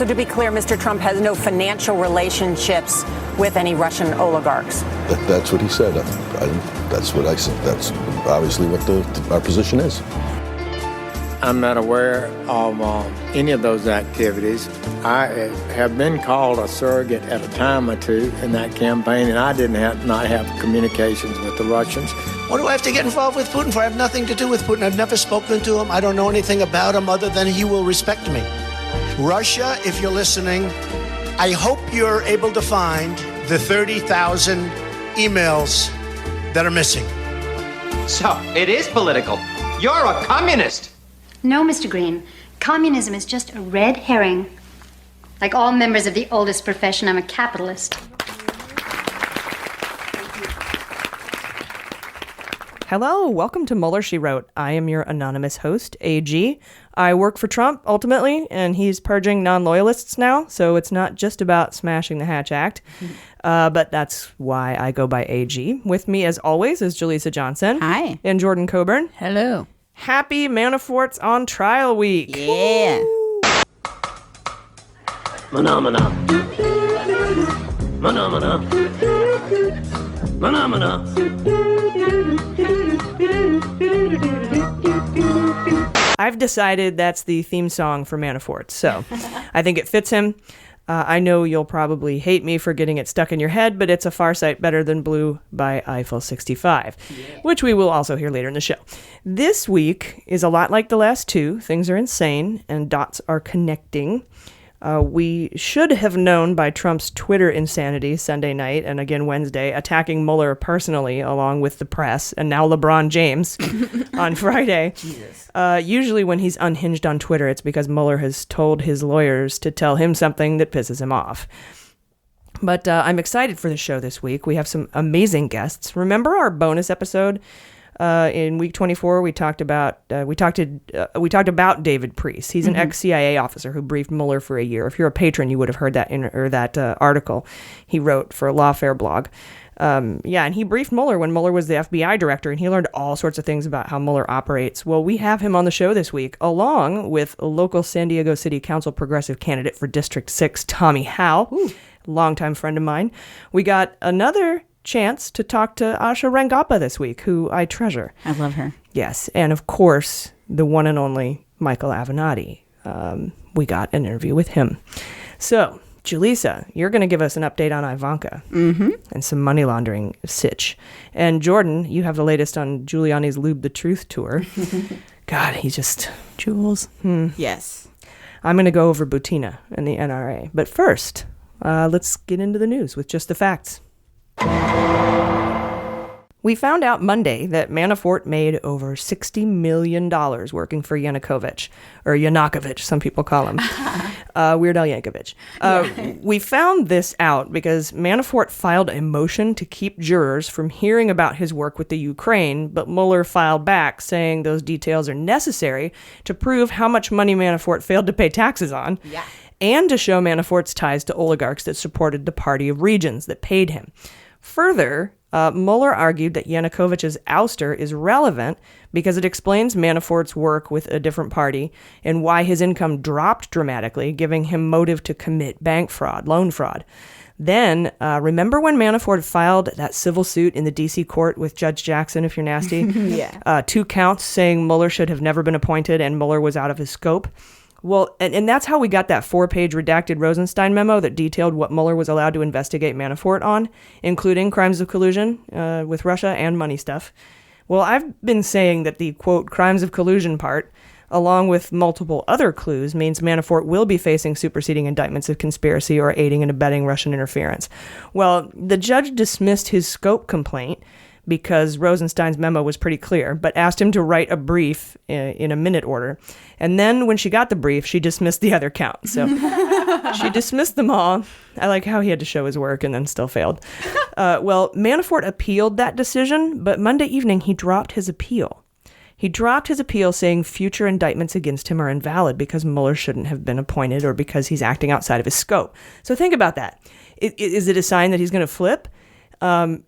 So to be clear, Mr. Trump has no financial relationships with any Russian oligarchs. That's what he said. That's what I said. That's obviously what our position is. I'm not aware of any of those activities. I have been called a surrogate at a time or two in that campaign, and I did not have communications with the Russians. What do I have to get involved with Putin for? I have nothing to do with Putin. I've never spoken to him. I don't know anything about him other than he will respect me. Russia, if you're listening, I hope you're able to find the 30,000 emails that are missing. So, it is political. You're a communist. No, Mr. Green. Communism is just a red herring. Like all members of the oldest profession, I'm a capitalist. Hello, welcome to Mueller, She Wrote. I am your anonymous host, AG. I work for Trump, ultimately, and he's purging non-loyalists now, so it's not just about smashing the Hatch Act, but that's why I go by AG. With me, as always, is Jaleesa Johnson. Hi. And Jordan Coburn. Hello. Happy Manafort's on trial week. Yeah. Phenomena. Phenomena. Phenomena. I've decided that's the theme song for Manafort, so I think it fits him. I know you'll probably hate me for getting it stuck in your head, but it's a far sight better than Blue by Eiffel 65, which we will also hear later in the show. This week is a lot like the last two. Things are insane, and dots are connecting. We should have known by Trump's Twitter insanity Sunday night and again Wednesday, attacking Mueller personally along with the press and now LeBron James on Friday. Usually when he's unhinged on Twitter, it's because Mueller has told his lawyers to tell him something that pisses him off. But I'm excited for the show this week. We have some amazing guests. Remember our bonus episode? In week 24, we talked about David Priess. He's an ex-CIA officer who briefed Mueller for a year. If you're a patron, you would have heard that article he wrote for a Lawfare blog. And he briefed Mueller when Mueller was the FBI director, and he learned all sorts of things about how Mueller operates. Well, we have him on the show this week, along with local San Diego City Council progressive candidate for District 6, Tommy Hough, longtime friend of mine. We got another chance to talk to Asha Rangappa this week, who I treasure. I love her. Yes, and of course, the one and only Michael Avenatti. We got an interview with him. So, Jaleesa, you're going to give us an update on Ivanka and some money laundering sitch. And Jordan, you have the latest on Giuliani's Lube the Truth tour. God, he's just... Jules. Yes. I'm going to go over Butina and the NRA. But first, let's get into the news with just the facts. We found out Monday that Manafort made over $60 million working for Yanukovych, or Yanukovych, some people call him. Weird Al Yankovic. We found this out because Manafort filed a motion to keep jurors from hearing about his work with the Ukraine, but Mueller filed back saying those details are necessary to prove how much money Manafort failed to pay taxes on, and to show Manafort's ties to oligarchs that supported the Party of Regions that paid him. Further, Mueller argued that Yanukovych's ouster is relevant because it explains Manafort's work with a different party and why his income dropped dramatically, giving him motive to commit bank fraud, loan fraud. Then, remember when Manafort filed that civil suit in the D.C. court with Judge Jackson, if you're nasty? 2 counts saying Mueller should have never been appointed and Mueller was out of his scope. Well, and that's how we got that 4-page redacted Rosenstein memo that detailed what Mueller was allowed to investigate Manafort on, including crimes of collusion with Russia and money stuff. Well, I've been saying that the, quote, crimes of collusion part, along with multiple other clues, means Manafort will be facing superseding indictments of conspiracy or aiding and abetting Russian interference. Well, the judge dismissed his scope complaint because Rosenstein's memo was pretty clear, but asked him to write a brief in a minute order. And then when she got the brief, she dismissed the other count. So she dismissed them all. I like how he had to show his work and then still failed. Well, Manafort appealed that decision, but Monday evening he dropped his appeal. He dropped his appeal saying future indictments against him are invalid because Mueller shouldn't have been appointed or because he's acting outside of his scope. So think about that. Is it a sign that he's going to flip?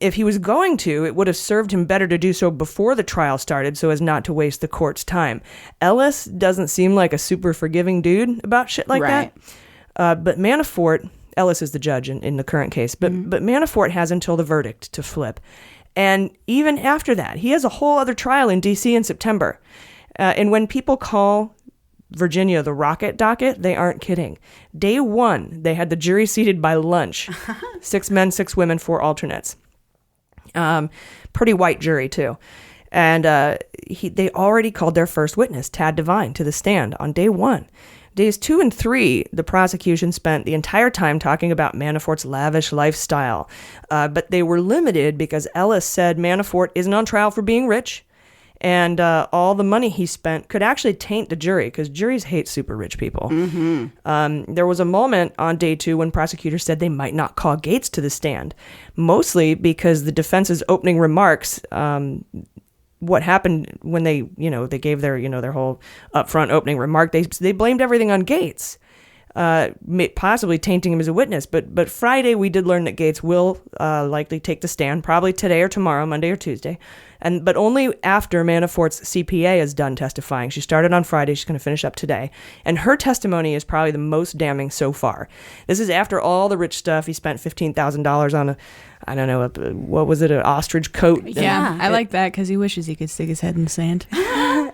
If he was going to, it would have served him better to do so before the trial started so as not to waste the court's time. Ellis doesn't seem like a super forgiving dude about shit like that. But Manafort, Ellis is the judge in the current case, but Manafort has until the verdict to flip. And even after that, he has a whole other trial in D.C. in September. And when people call Virginia the rocket docket, they aren't kidding. Day one, they had the jury seated by lunch. 6 men, 6 women, 4 alternates. Pretty white jury, too. And they already called their first witness, Tad Devine, to the stand on day one. Days 2 and 3, the prosecution spent the entire time talking about Manafort's lavish lifestyle. But they were limited because Ellis said Manafort isn't on trial for being rich. And all the money he spent could actually taint the jury because juries hate super rich people. There was a moment on day 2 when prosecutors said they might not call Gates to the stand, mostly because the defense's opening remarks, what happened when they gave their whole upfront opening remark, they blamed everything on Gates, possibly tainting him as a witness. But Friday we did learn that Gates will likely take the stand, probably today or tomorrow, Monday or Tuesday. But only after Manafort's CPA is done testifying. She started on Friday. She's going to finish up today. And her testimony is probably the most damning so far. This is after all the rich stuff. He spent $15,000 on an ostrich coat. Yeah, I like that because he wishes he could stick his head in the sand.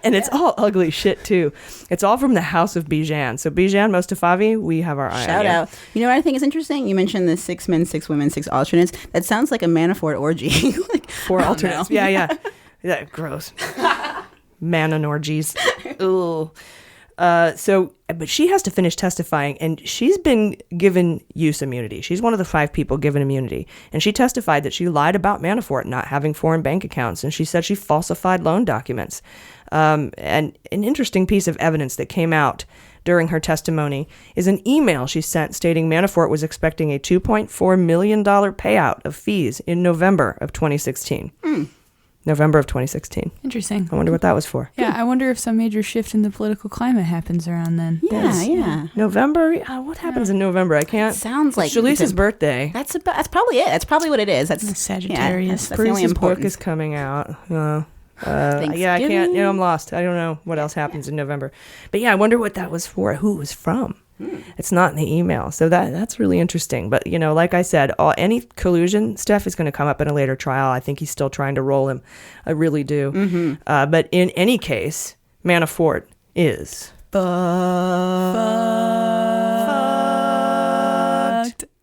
And it's all ugly shit, too. It's all from the house of Bijan. So Bijan Mostafavi, we have our eye on you. Shout out. You know what I think is interesting? You mentioned the 6 men, 6 women, 6 alternates. That sounds like a Manafort orgy. 4 alternates. Yeah. Yeah, gross. Man orgies. Ooh. But she has to finish testifying, and she's been given use immunity. She's one of the 5 people given immunity. And she testified that she lied about Manafort not having foreign bank accounts, and she said she falsified loan documents. And an interesting piece of evidence that came out during her testimony is an email she sent stating Manafort was expecting a $2.4 million payout of fees in November of 2016. November of 2016. Interesting. I wonder what that was for. Yeah, I wonder if some major shift in the political climate happens around then. Yeah. November? What happens in November? I can't. It sounds like Jaleesa's birthday. That's probably it. That's probably what it is. That's Sagittarius. That's the only Priess's important. book is coming out. I can't. I'm lost. I don't know what else happens in November. But yeah, I wonder what that was for. Who it was from. It's not in the email. So that's really interesting. But, like I said, any collusion stuff is going to come up in a later trial. I think he's still trying to roll him. I really do. But in any case, Manafort is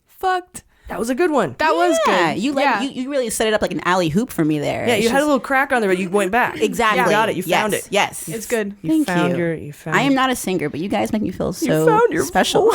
fucked. That was a good one. That was good. You really set it up like an alley hoop for me there. Yeah, you had a little crack on there, but you went back. Exactly. You got it. You found it. Yes. It's good. Thank you. You found I am not a singer, but you guys make me feel so found your special.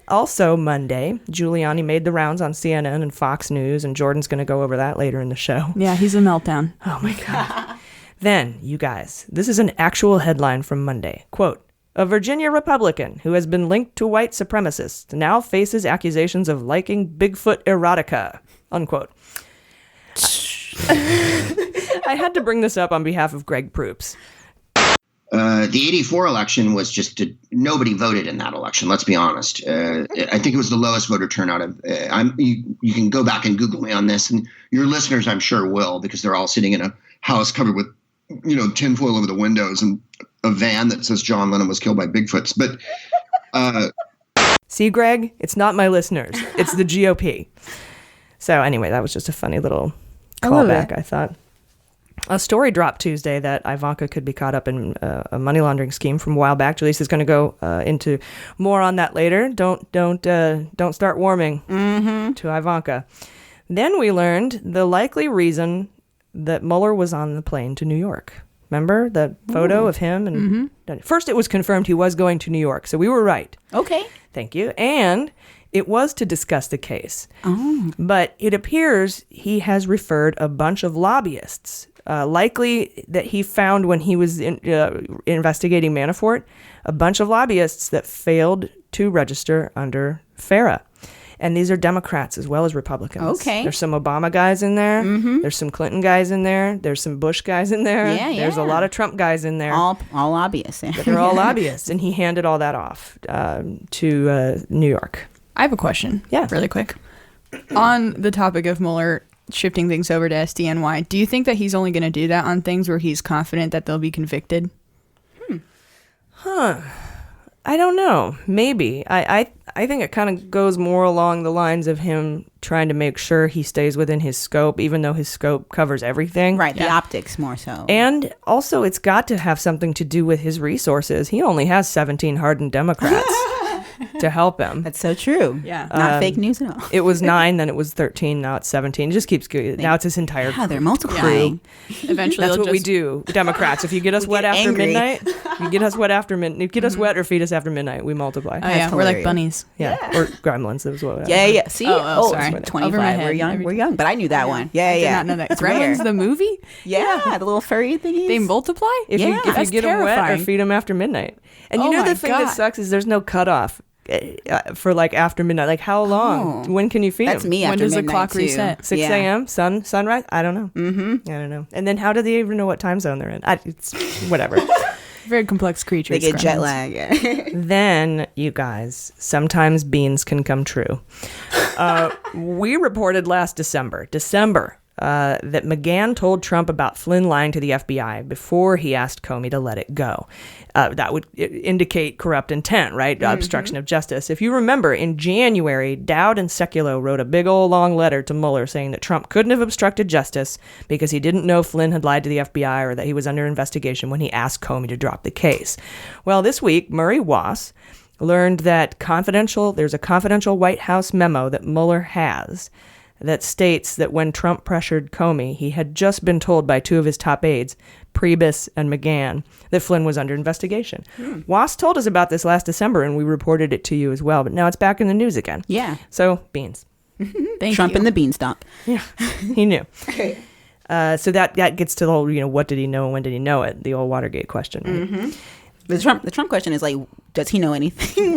Also, Monday, Giuliani made the rounds on CNN and Fox News, and Jordan's going to go over that later in the show. Yeah, he's a meltdown. Oh, my God. Then, you guys, this is an actual headline from Monday. Quote, a Virginia Republican who has been linked to white supremacists now faces accusations of liking Bigfoot erotica. Unquote. I had to bring this up on behalf of Greg Proops. The 84 election was just nobody voted in that election. Let's be honest. I think it was the lowest voter turnout. You can go back and Google me on this, and your listeners, I'm sure, will, because they're all sitting in a house covered with, tinfoil over the windows and a van that says John Lennon was killed by Bigfoots. But see, Greg, it's not my listeners. It's the GOP. So anyway, that was just a funny little callback, I thought. A story dropped Tuesday that Ivanka could be caught up in a money laundering scheme from a while back. Jaleesa's going to go into more on that later. Don't start warming to Ivanka. Then we learned the likely reason that Mueller was on the plane to New York. Remember that photo of him? And first, it was confirmed he was going to New York, so we were right. Okay. Thank you. And it was to discuss the case. Oh. But it appears he has referred a bunch of lobbyists, likely that he found when he was investigating Manafort, a bunch of lobbyists that failed to register under FARA. And these are Democrats as well as Republicans. Okay. There's some Obama guys in there. There's some Clinton guys in there. There's some Bush guys in there. Yeah. There's a lot of Trump guys in there. All lobbyists. But they're all lobbyists. And he handed all that off to New York. I have a question. Yeah. Really quick. On the topic of Mueller shifting things over to SDNY, do you think that he's only going to do that on things where he's confident that they'll be convicted? I don't know. Maybe. I think it kind of goes more along the lines of him trying to make sure he stays within his scope, even though his scope covers everything. Right, the optics more so. And also, it's got to have something to do with his resources. He only has 17 hardened Democrats to help him. That's so true. Yeah. Not fake news at all. It was 9, then it was 13, now it's 17. It just keeps going. Now it's his entire Yeah, they're multiplying. Eventually, That's they'll what we just- do, Democrats. If you get us wet after angry. midnight, you get us wet after midnight. You get us wet or feed us after midnight, we multiply. Oh yeah, we're like hilarious. bunnies. Yeah. Or gremlins. That was what. Yeah. See? Oh, sorry. 25. Over my head. We're young. We're young, but I knew that one. Yeah, I did yeah. not know that. It's Gremlins, rare. the movie? Yeah, the little furry thingies. They multiply? If Yeah. you That's get them wet or terrifying. feed them after midnight. And you Oh know my the thing that God. sucks is there's no cutoff for like after midnight. Like how long? Oh. When can you feed That's them? me When after does the midnight, clock too. reset? 6 Yeah. a.m. Sunrise? I don't know. Mm-hmm. I don't know. And then how do they even know what time zone they're in? It's whatever. Very complex creatures. They get jet gremlins. lag. Yeah. Then, you guys, sometimes beans can come true. We reported last December, that McGahn told Trump about Flynn lying to the FBI before he asked Comey to let it go. That would indicate corrupt intent, right? Obstruction of justice. If you remember, in January, Dowd and Sekulow wrote a big old long letter to Mueller saying that Trump couldn't have obstructed justice because he didn't know Flynn had lied to the FBI or that he was under investigation when he asked Comey to drop the case. Well, this week, Murray Wass learned that there's a confidential White House memo that Mueller has that states that when Trump pressured Comey, he had just been told by 2 of his top aides, Priess and McGahn, that Flynn was under investigation. Wass told us about this last December, and we reported it to you as well, but now it's back in the news again. Yeah. So, beans. Thank Trump you. and the beanstalk. Yeah, he knew. So that gets to the whole, what did he know and when did he know it? The old Watergate question, right? The Trump question is like, does he know anything?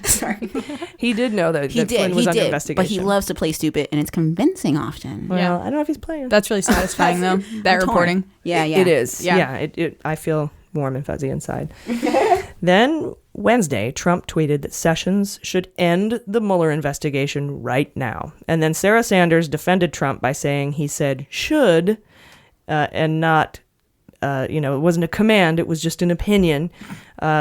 Sorry. He did know that, He Flynn was did. under investigation. But he loves to play stupid, and it's convincing often. Well, Yeah. I don't know if he's playing. That's really satisfying, though. That I'm torn. reporting. Yeah. It is. Yeah. Yeah. I feel warm and fuzzy inside. Then Wednesday, Trump tweeted that Sessions should end the Mueller investigation right now. And then Sarah Sanders defended Trump by saying he said should and not, it wasn't a command. It was just an opinion.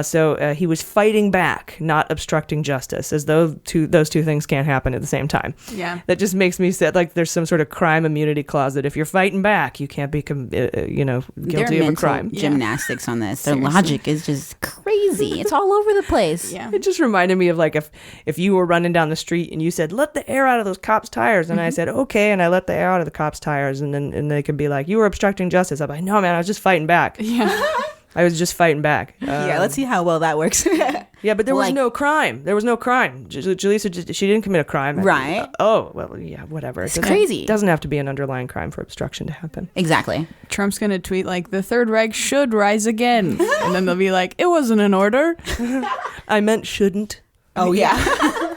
So he was fighting back, not obstructing justice, as though those two things can't happen at the same time. Yeah. That just makes me sad. Like there's some sort of crime immunity clause that if you're fighting back, you can't be, guilty of a crime. Gymnastics on this. Their logic is just crazy. It's all over the place. Yeah. It just reminded me of like if you were running down the street and you said, let the air out of those cops' tires. And I said, okay. And I let the air out of the cops' tires. And they could be like, you were obstructing justice. I'm like, no, man, I was just fighting back. Yeah. I was just fighting back. Let's see how well that works. Yeah, but there was Like- no crime. There was no crime. Jaleesa, she didn't commit a crime. Right. Oh, well, yeah, whatever. It's crazy. It doesn't have to be an underlying crime for obstruction to happen. Exactly. Trump's going to tweet like, the Third Reich should rise again. And then they'll be like, it wasn't an order. I meant shouldn't. Oh, yeah.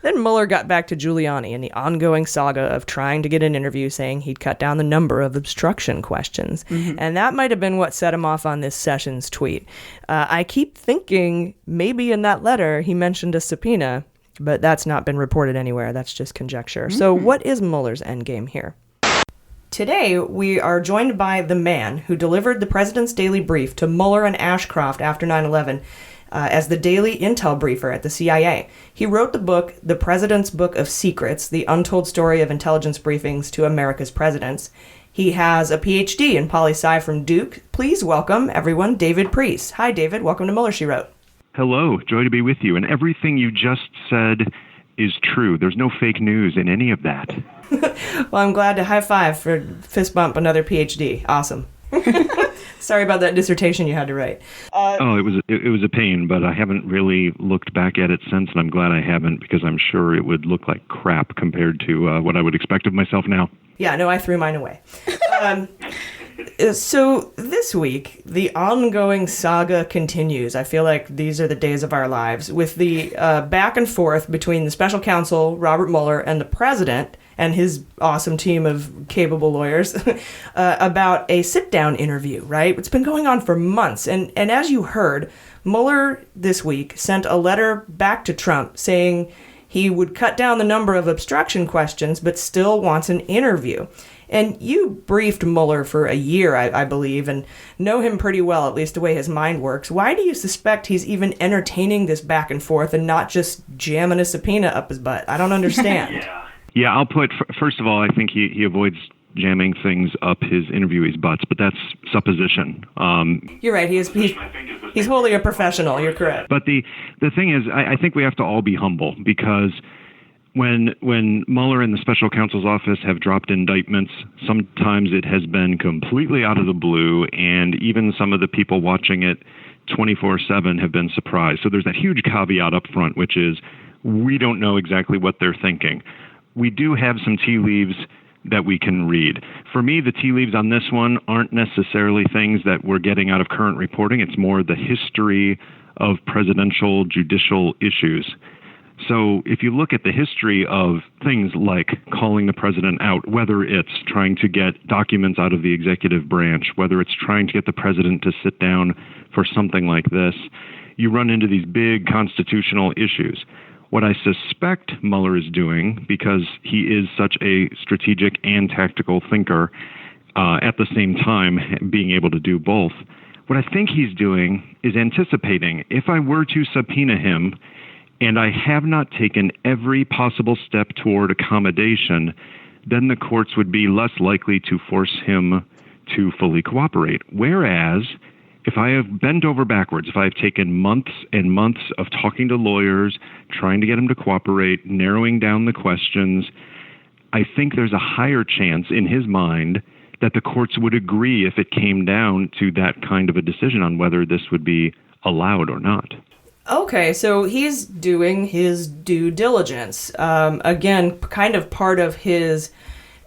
Then Mueller got back to Giuliani and the ongoing saga of trying to get an interview saying he'd cut down the number of obstruction questions. And that might have been what set him off on this Sessions tweet. I keep thinking maybe in that letter he mentioned a subpoena, but that's not been reported anywhere. That's just conjecture. So what is Mueller's endgame here? Today, we are joined by the man who delivered the president's daily brief to Mueller and Ashcroft after 9/11 as the daily intel briefer at the CIA. He wrote the book, The President's Book of Secrets, The Untold Story of Intelligence Briefings to America's Presidents. He has a PhD in poli-sci from Duke. Please welcome, everyone, David Priess. Hi, David. Welcome to Mueller, She Wrote. Hello. Joy to be with you. And everything you just said is true. There's no fake news in any of that. Well, I'm glad to high five for fist bump another PhD. Awesome. Sorry about that dissertation you had to write. It was a pain, but I haven't really looked back at it since, and I'm glad I haven't because I'm sure it would look like crap compared to what I would expect of myself now. Yeah, no, I threw mine away. So this week, the ongoing saga continues. I feel like these are the days of our lives with the back and forth between the special counsel, Robert Mueller, and the president and his awesome team of capable lawyers about a sit-down interview, right? It's been going on for months. And as you heard, Mueller this week sent a letter back to Trump saying he would cut down the number of obstruction questions, but still wants an interview. And you briefed Mueller for a year, I believe, and know him pretty well, at least the way his mind works. Why do you suspect he's even entertaining this back and forth and not just jamming a subpoena up his butt? I don't understand. Yeah, I'll put, first of all, I think he avoids jamming things up his interviewees' butts, but that's supposition. You're right. He's wholly a professional. You're correct. But the thing is, I think we have to all be humble, because when Mueller and the special counsel's office have dropped indictments, sometimes it has been completely out of the blue, and even some of the people watching it 24/7 have been surprised. So there's that huge caveat up front, which is we don't know exactly what they're thinking. We do have some tea leaves that we can read. For me, the tea leaves on this one aren't necessarily things that we're getting out of current reporting. It's more the history of presidential judicial issues. So if you look at the history of things like calling the president out, whether it's trying to get documents out of the executive branch, whether it's trying to get the president to sit down for something like this, you run into these big constitutional issues. What I suspect Mueller is doing, because he is such a strategic and tactical thinker, at the same time being able to do both, what I think he's doing is anticipating, if I were to subpoena him, and I have not taken every possible step toward accommodation, then the courts would be less likely to force him to fully cooperate. Whereas, if I have bent over backwards, if I have taken months and months of talking to lawyers, trying to get him to cooperate, narrowing down the questions, I think there's a higher chance in his mind that the courts would agree if it came down to that kind of a decision on whether this would be allowed or not. Okay, so he's doing his due diligence. Again, kind of part of his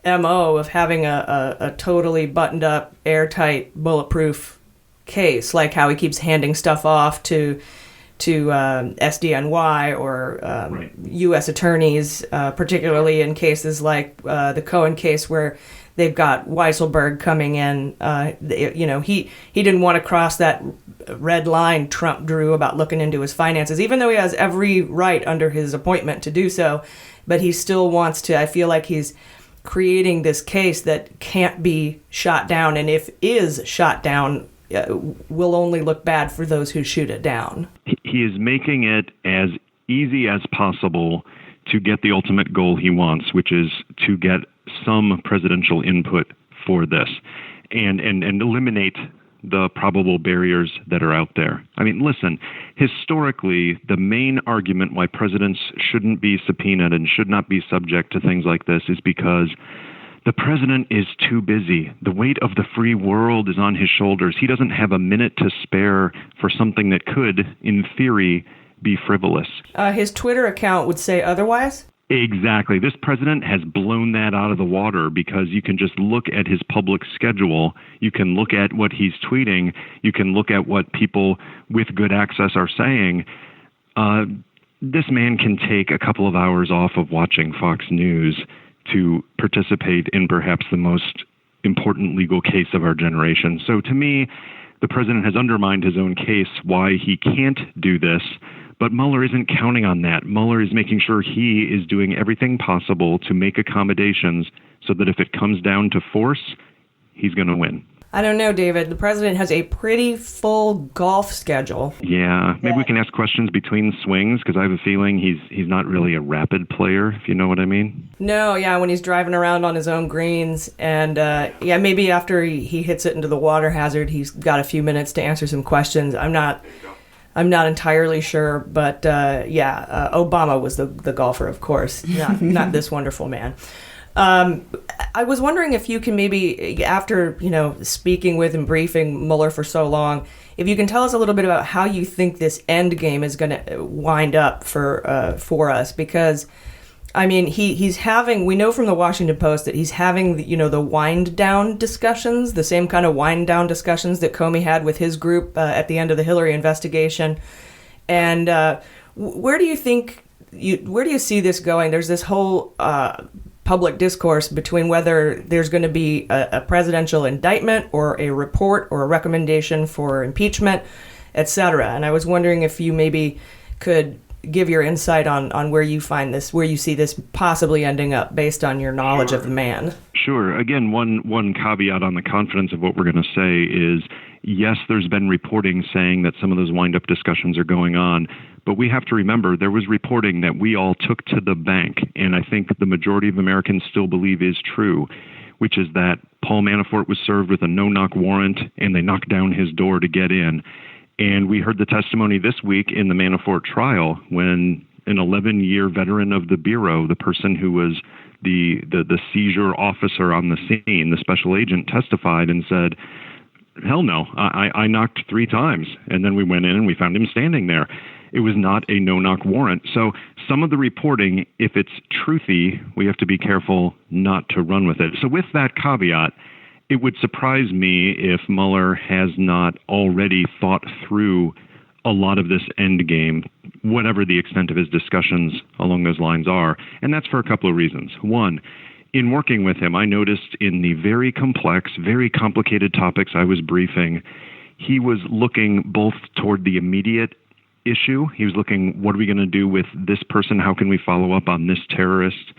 MO of having a totally buttoned up, airtight, bulletproof case, like how he keeps handing stuff off to SDNY or Right. U.S. attorneys, particularly in cases like the Cohen case where they've got Weisselberg coming in. He didn't want to cross that red line Trump drew about looking into his finances, even though he has every right under his appointment to do so. But he still wants to. I feel like he's creating this case that can't be shot down, and if is shot down, will only look bad for those who shoot it down. He is making it as easy as possible to get the ultimate goal he wants, which is to get some presidential input for this and eliminate the probable barriers that are out there. I mean, listen, historically, the main argument why presidents shouldn't be subpoenaed and should not be subject to things like this is because the president is too busy. The weight of the free world is on his shoulders. He doesn't have a minute to spare for something that could, in theory, be frivolous. His Twitter account would say otherwise? Exactly. This president has blown that out of the water because you can just look at his public schedule. You can look at what he's tweeting. You can look at what people with good access are saying. This man can take a couple of hours off of watching Fox News to participate in perhaps the most important legal case of our generation. So to me, the president has undermined his own case why he can't do this. But Mueller isn't counting on that. Mueller is making sure he is doing everything possible to make accommodations so that if it comes down to force, he's going to win. I don't know, David. The president has a pretty full golf schedule. Yeah, maybe we can ask questions between swings, because I have a feeling he's not really a rapid player, if you know what I mean. No, yeah, when he's driving around on his own greens. And maybe after he hits it into the water hazard, he's got a few minutes to answer some questions. I'm not entirely sure, but Obama was the golfer, of course, not this wonderful man. I was wondering if you can maybe, after speaking with and briefing Mueller for so long, if you can tell us a little bit about how you think this end game is going to wind up for us, because I mean he's having, we know from the Washington Post that he's having the wind down discussions, the same kind of wind down discussions that Comey had with his group at the end of the Hillary investigation, and where do you see this going? There's this whole public discourse between whether there's going to be a presidential indictment or a report or a recommendation for impeachment, etc. And I was wondering if you maybe could give your insight on where you find this, where you see this possibly ending up based on your knowledge of the man. Sure. Again, one caveat on the confidence of what we're going to say is, yes, there's been reporting saying that some of those wind-up discussions are going on, but we have to remember there was reporting that we all took to the bank, and I think the majority of Americans still believe is true, which is that Paul Manafort was served with a no-knock warrant, and they knocked down his door to get in. And we heard the testimony this week in the Manafort trial when an 11-year veteran of the Bureau, the person who was the seizure officer on the scene, the special agent, testified and said, hell no, I knocked 3 times. And then we went in and we found him standing there. It was not a no-knock warrant. So some of the reporting, if it's truthy, we have to be careful not to run with it. So with that caveat, it would surprise me if Mueller has not already thought through a lot of this end game, whatever the extent of his discussions along those lines are. And that's for a couple of reasons. One, in working with him, I noticed in the very complex, very complicated topics I was briefing, he was looking both toward the immediate issue. He was looking, what are we going to do with this person? How can we follow up on this terrorist?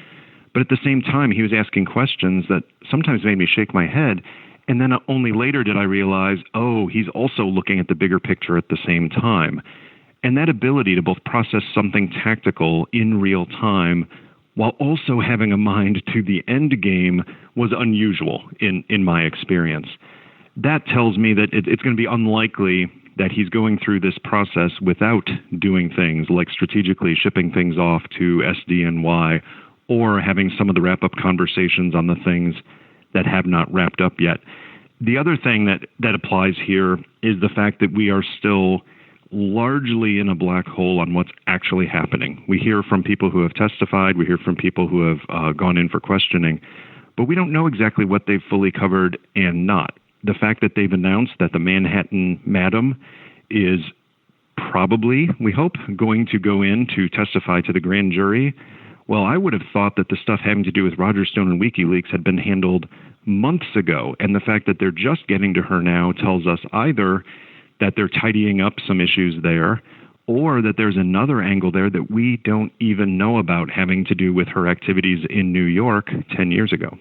But at the same time, he was asking questions that sometimes made me shake my head. And then only later did I realize, oh, he's also looking at the bigger picture at the same time. And that ability to both process something tactical in real time while also having a mind to the end game was unusual in my experience. That tells me that it's going to be unlikely that he's going through this process without doing things like strategically shipping things off to SDNY or having some of the wrap-up conversations on the things that have not wrapped up yet. The other thing that applies here is the fact that we are still largely in a black hole on what's actually happening. We hear from people who have testified, we hear from people who have gone in for questioning, but we don't know exactly what they've fully covered and not. The fact that they've announced that the Manhattan Madam is probably, we hope, going to go in to testify to the grand jury. Well, I would have thought that the stuff having to do with Roger Stone and WikiLeaks had been handled months ago. And the fact that they're just getting to her now tells us either that they're tidying up some issues there or that there's another angle there that we don't even know about having to do with her activities in New York 10 years ago.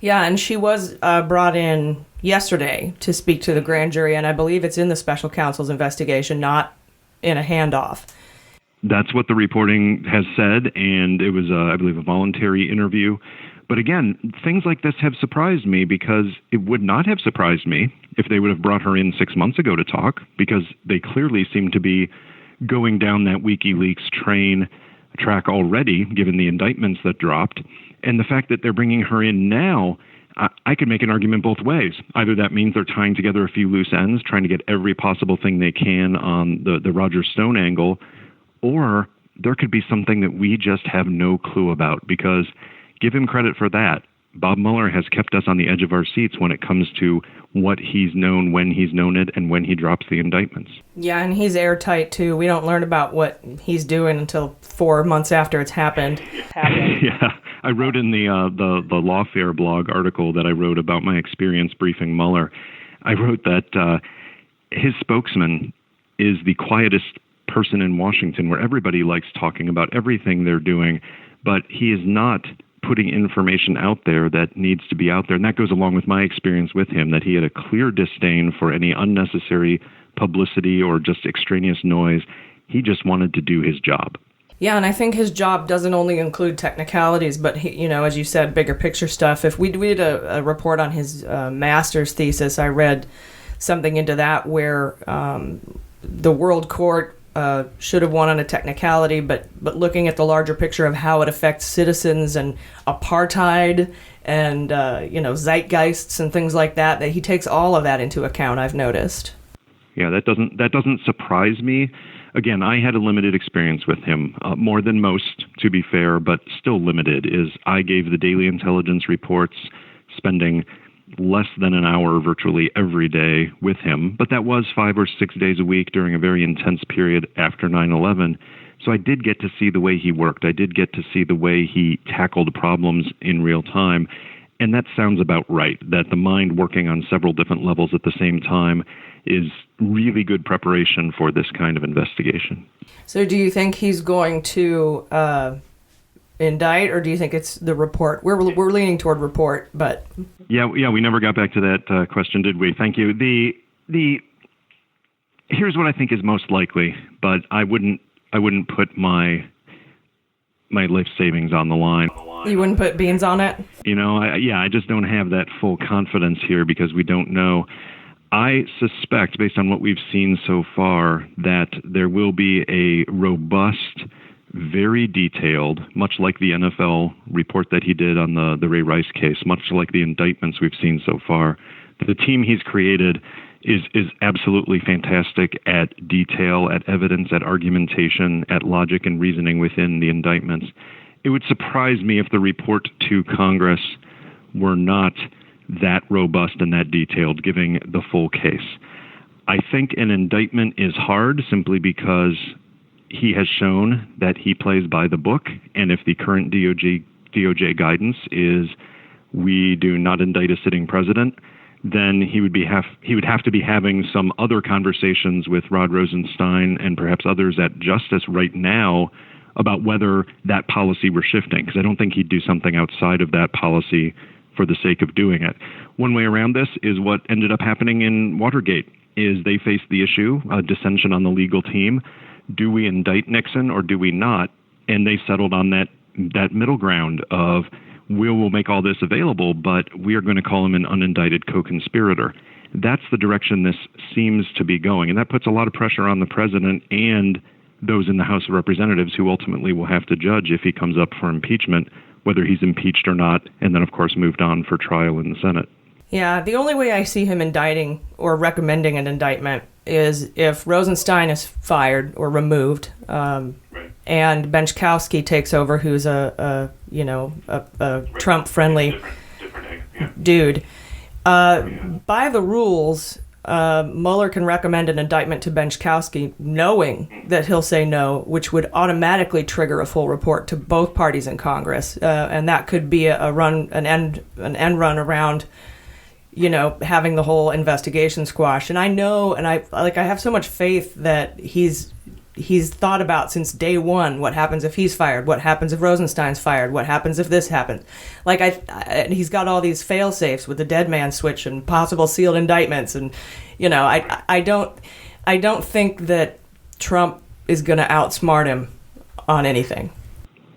Yeah, and she was brought in yesterday to speak to the grand jury, and I believe it's in the special counsel's investigation, not in a handoff. That's what the reporting has said, and it was, I believe, a voluntary interview. But again, things like this have surprised me because it would not have surprised me if they would have brought her in 6 months ago to talk, because they clearly seem to be going down that WikiLeaks track already, given the indictments that dropped. And the fact that they're bringing her in now, I could make an argument both ways. Either that means they're tying together a few loose ends, trying to get every possible thing they can on the Roger Stone angle, or there could be something that we just have no clue about, because give him credit for that. Bob Mueller has kept us on the edge of our seats when it comes to what he's known, when he's known it, and when he drops the indictments. Yeah, and he's airtight, too. We don't learn about what he's doing until 4 months after it's happened. Yeah, I wrote in the Lawfare blog article that I wrote about my experience briefing Mueller. I wrote that his spokesman is the quietest person in Washington, where everybody likes talking about everything they're doing, but he is not putting information out there that needs to be out there. And that goes along with my experience with him, that he had a clear disdain for any unnecessary publicity or just extraneous noise. He just wanted to do his job. Yeah, and I think his job doesn't only include technicalities, but, he, as you said, bigger picture stuff. If we did a report on his master's thesis, I read something into that where the World Court should have won on a technicality, but looking at the larger picture of how it affects citizens and apartheid and zeitgeists and things like that he takes all of that into account, I've noticed. Yeah, that doesn't surprise me. Again, I had a limited experience with him, more than most, to be fair, but still limited. I gave the daily intelligence reports, spending less than an hour virtually every day with him, but that was 5 or 6 days a week during a very intense period after 9/11. So I did get to see the way he worked. I did get to see the way he tackled problems in real time. And that sounds about right, that the mind working on several different levels at the same time is really good preparation for this kind of investigation. So do you think he's going to indict, or do you think it's the report? We're leaning toward report, but... Yeah, we never got back to that question, did we? Thank you. Here's what I think is most likely, but I wouldn't put my life savings on the line. You wouldn't put beans on it? I just don't have that full confidence here because we don't know. I suspect, based on what we've seen so far, that there will be a robust, very detailed, much like the NFL report that he did on the Ray Rice case, much like the indictments we've seen so far. The team he's created is absolutely fantastic at detail, at evidence, at argumentation, at logic and reasoning within the indictments. It would surprise me if the report to Congress were not that robust and that detailed, giving the full case. I think an indictment is hard simply because he has shown that he plays by the book, and if the current DOJ guidance is we do not indict a sitting president, then he would have to be having some other conversations with Rod Rosenstein and perhaps others at Justice right now about whether that policy were shifting, because I don't think he'd do something outside of that policy for the sake of doing it. One way around this is what ended up happening in Watergate, is they faced the issue, dissension on the legal team. Do we indict Nixon or do we not? And they settled on that middle ground of we'll make all this available, but we are going to call him an unindicted co-conspirator. That's the direction this seems to be going, and that puts a lot of pressure on the president and those in the House of Representatives who ultimately will have to judge if he comes up for impeachment, whether he's impeached or not, and then, of course, moved on for trial in the Senate. Yeah, the only way I see him indicting or recommending an indictment is if Rosenstein is fired or removed, and Benchkowski takes over, who's a Trump-friendly dude. By the rules, Mueller can recommend an indictment to Benchkowski, knowing that he'll say no, which would automatically trigger a full report to both parties in Congress, and that could be an end run around, having the whole investigation squashed. And I know, and I have so much faith that he's thought about since day one what happens if he's fired, what happens if Rosenstein's fired, what happens if this happens. He's got all these fail safes with the dead man switch and possible sealed indictments, and I don't think that Trump is going to outsmart him on anything.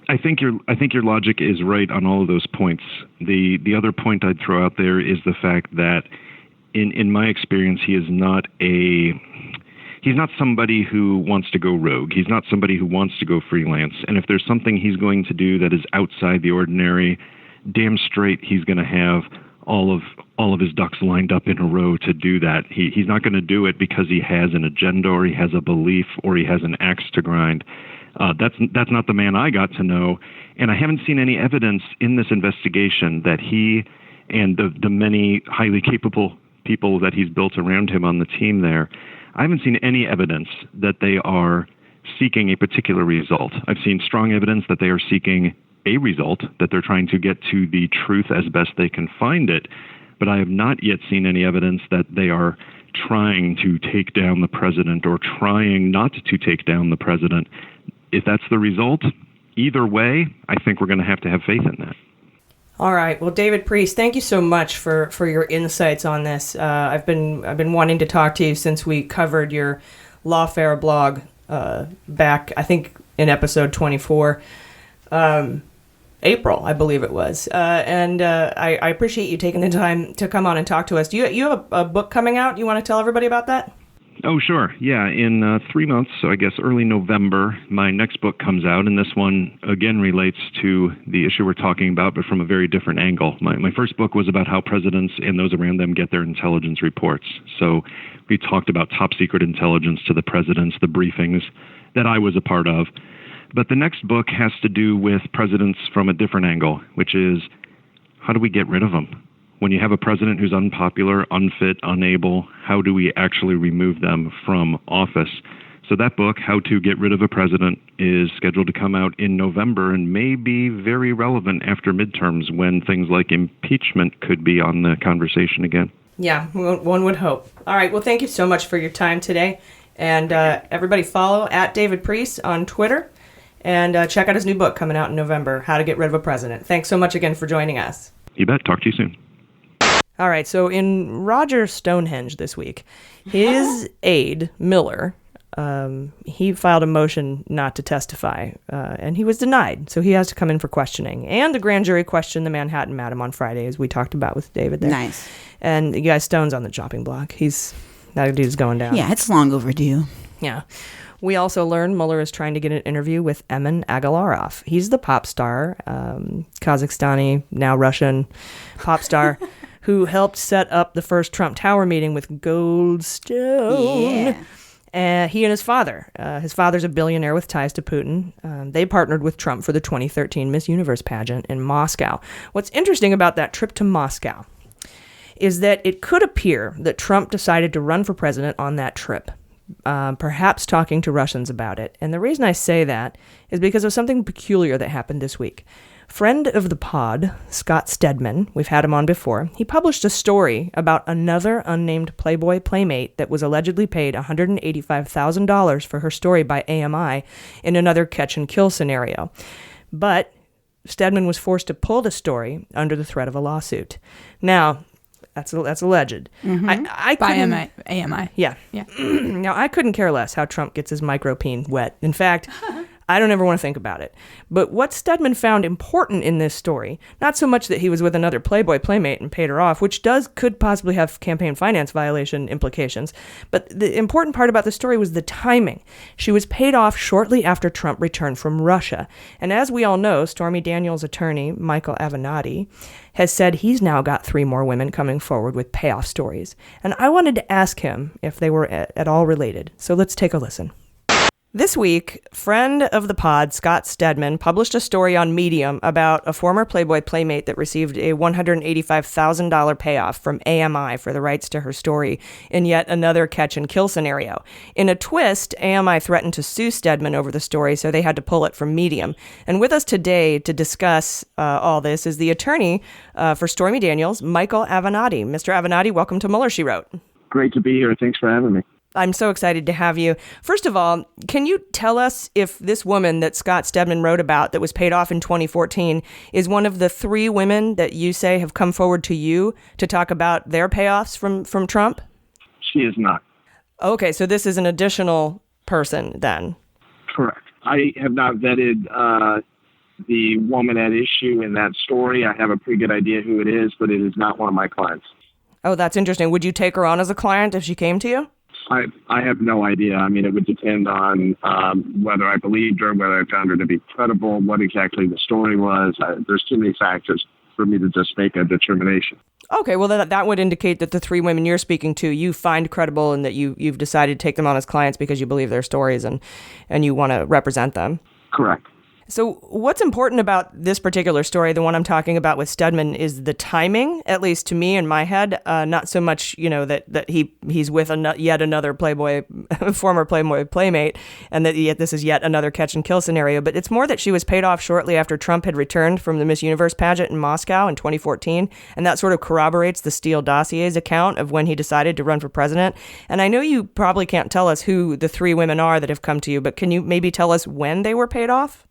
I think your logic is right on all of those points. The other point I'd throw out there is the fact that in my experience he's not somebody who wants to go rogue. He's not somebody who wants to go freelance. And if there's something he's going to do that is outside the ordinary, damn straight he's going to have all of his ducks lined up in a row to do that. He's not going to do it because he has an agenda or he has a belief or he has an axe to grind. That's not the man I got to know. And I haven't seen any evidence in this investigation that he and the many highly capable people that he's built around him on the team there, I haven't seen any evidence that they are seeking a particular result. I've seen strong evidence that they are seeking a result, that they're trying to get to the truth as best they can find it. But I have not yet seen any evidence that they are trying to take down the president or trying not to take down the president. If that's the result, either way, I think we're going to have faith in that. All right. Well, David Priess, thank you so much for your insights on this. I've been wanting to talk to you since we covered your Lawfare blog back, I think, in episode 24, April, I believe it was. And I appreciate you taking the time to come on and talk to us. Do you have a book coming out? You want to tell everybody about that? Oh, sure. Yeah, in 3 months, so I guess early November, my next book comes out, and this one, again, relates to the issue we're talking about, but from a very different angle. My first book was about how presidents and those around them get their intelligence reports. So we talked about top-secret intelligence to the presidents, the briefings that I was a part of. But the next book has to do with presidents from a different angle, which is how do we get rid of them? When you have a president who's unpopular, unfit, unable, how do we actually remove them from office? So that book, How to Get Rid of a President, is scheduled to come out in November and may be very relevant after midterms when things like impeachment could be on the conversation again. Yeah, one would hope. All right, well, thank you so much for your time today. And everybody follow @DavidPriess on Twitter. And check out his new book coming out in November, How to Get Rid of a President. Thanks so much again for joining us. You bet. Talk to you soon. All right, so in Roger Stonehenge this week, his aide, Miller, he filed a motion not to testify, and he was denied. So he has to come in for questioning. And the grand jury questioned the Manhattan Madam on Friday, as we talked about with David there. Nice. And you guys, Stone's on the chopping block. That dude's going down. Yeah, it's long overdue. Yeah. We also learned Mueller is trying to get an interview with Emin Agalarov. He's the pop star, Kazakhstani, now Russian pop star, who helped set up the first Trump Tower meeting with Goldstone. Yeah. He and his father. His father's a billionaire with ties to Putin. They partnered with Trump for the 2013 Miss Universe pageant in Moscow. What's interesting about that trip to Moscow is that it could appear that Trump decided to run for president on that trip, perhaps talking to Russians about it. And the reason I say that is because of something peculiar that happened this week. Friend of the pod, Scott Stedman, we've had him on before, he published a story about another unnamed Playboy playmate that was allegedly paid $185,000 for her story by AMI in another catch-and-kill scenario. But Stedman was forced to pull the story under the threat of a lawsuit. Now, that's alleged. Mm-hmm. I by couldn't- AMI. Yeah. Now, I couldn't care less how Trump gets his micropeen wet. In fact, I don't ever want to think about it. But what Stedman found important in this story, not so much that he was with another Playboy playmate and paid her off, which could possibly have campaign finance violation implications, but the important part about the story was the timing. She was paid off shortly after Trump returned from Russia. And as we all know, Stormy Daniels' attorney, Michael Avenatti, has said he's now got 3 more women coming forward with payoff stories. And I wanted to ask him if they were at all related. So let's take a listen. This week, friend of the pod, Scott Stedman, published a story on Medium about a former Playboy playmate that received a $185,000 payoff from AMI for the rights to her story in yet another catch-and-kill scenario. In a twist, AMI threatened to sue Stedman over the story, so they had to pull it from Medium. And with us today to discuss all this is the attorney for Stormy Daniels, Michael Avenatti. Mr. Avenatti, welcome to Mueller, She Wrote. Great to be here. Thanks for having me. I'm so excited to have you. First of all, can you tell us if this woman that Scott Stedman wrote about that was paid off in 2014 is one of the 3 women that you say have come forward to you to talk about their payoffs from Trump? She is not. Okay, so this is an additional person then. Correct. I have not vetted the woman at issue in that story. I have a pretty good idea who it is, but it is not one of my clients. Oh, that's interesting. Would you take her on as a client if she came to you? I have no idea. I mean, it would depend on whether I believed her, whether I found her to be credible, what exactly the story was. There's too many factors for me to just make a determination. Okay, well, that would indicate that the 3 women you're speaking to, you find credible and that you've decided to take them on as clients because you believe their stories and you want to represent them. Correct. So what's important about this particular story, the one I'm talking about with Stedman, is the timing, at least to me in my head. Not so much, that he's with yet another former Playboy playmate, and that this is yet another catch-and-kill scenario. But it's more that she was paid off shortly after Trump had returned from the Miss Universe pageant in Moscow in 2014, and that sort of corroborates the Steele dossier's account of when he decided to run for president. And I know you probably can't tell us who the 3 women are that have come to you, but can you maybe tell us when they were paid off?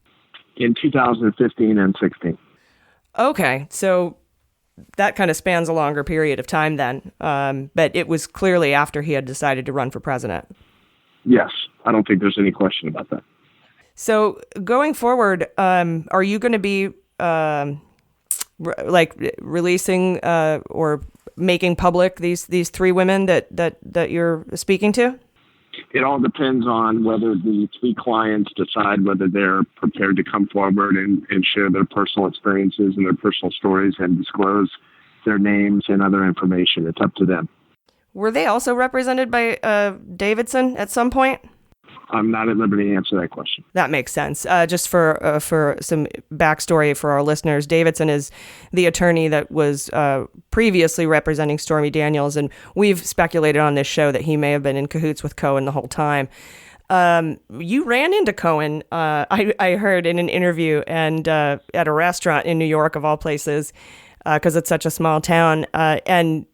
In 2015 and 16. Okay, so that kind of spans a longer period of time then. But it was clearly after he had decided to run for president. Yes, I don't think there's any question about that. So going forward, are you going to be releasing or making public these 3 women that you're speaking to? It all depends on whether the 3 clients decide whether they're prepared to come forward and share their personal experiences and their personal stories and disclose their names and other information. It's up to them. Were they also represented by Davidson at some point? I'm not at liberty to answer that question. That makes sense. Just for some backstory for our listeners, Davidson is the attorney that was previously representing Stormy Daniels, and we've speculated on this show that he may have been in cahoots with Cohen the whole time. You ran into Cohen, I heard in an interview, and at a restaurant in New York, of all places, because it's such a small town, and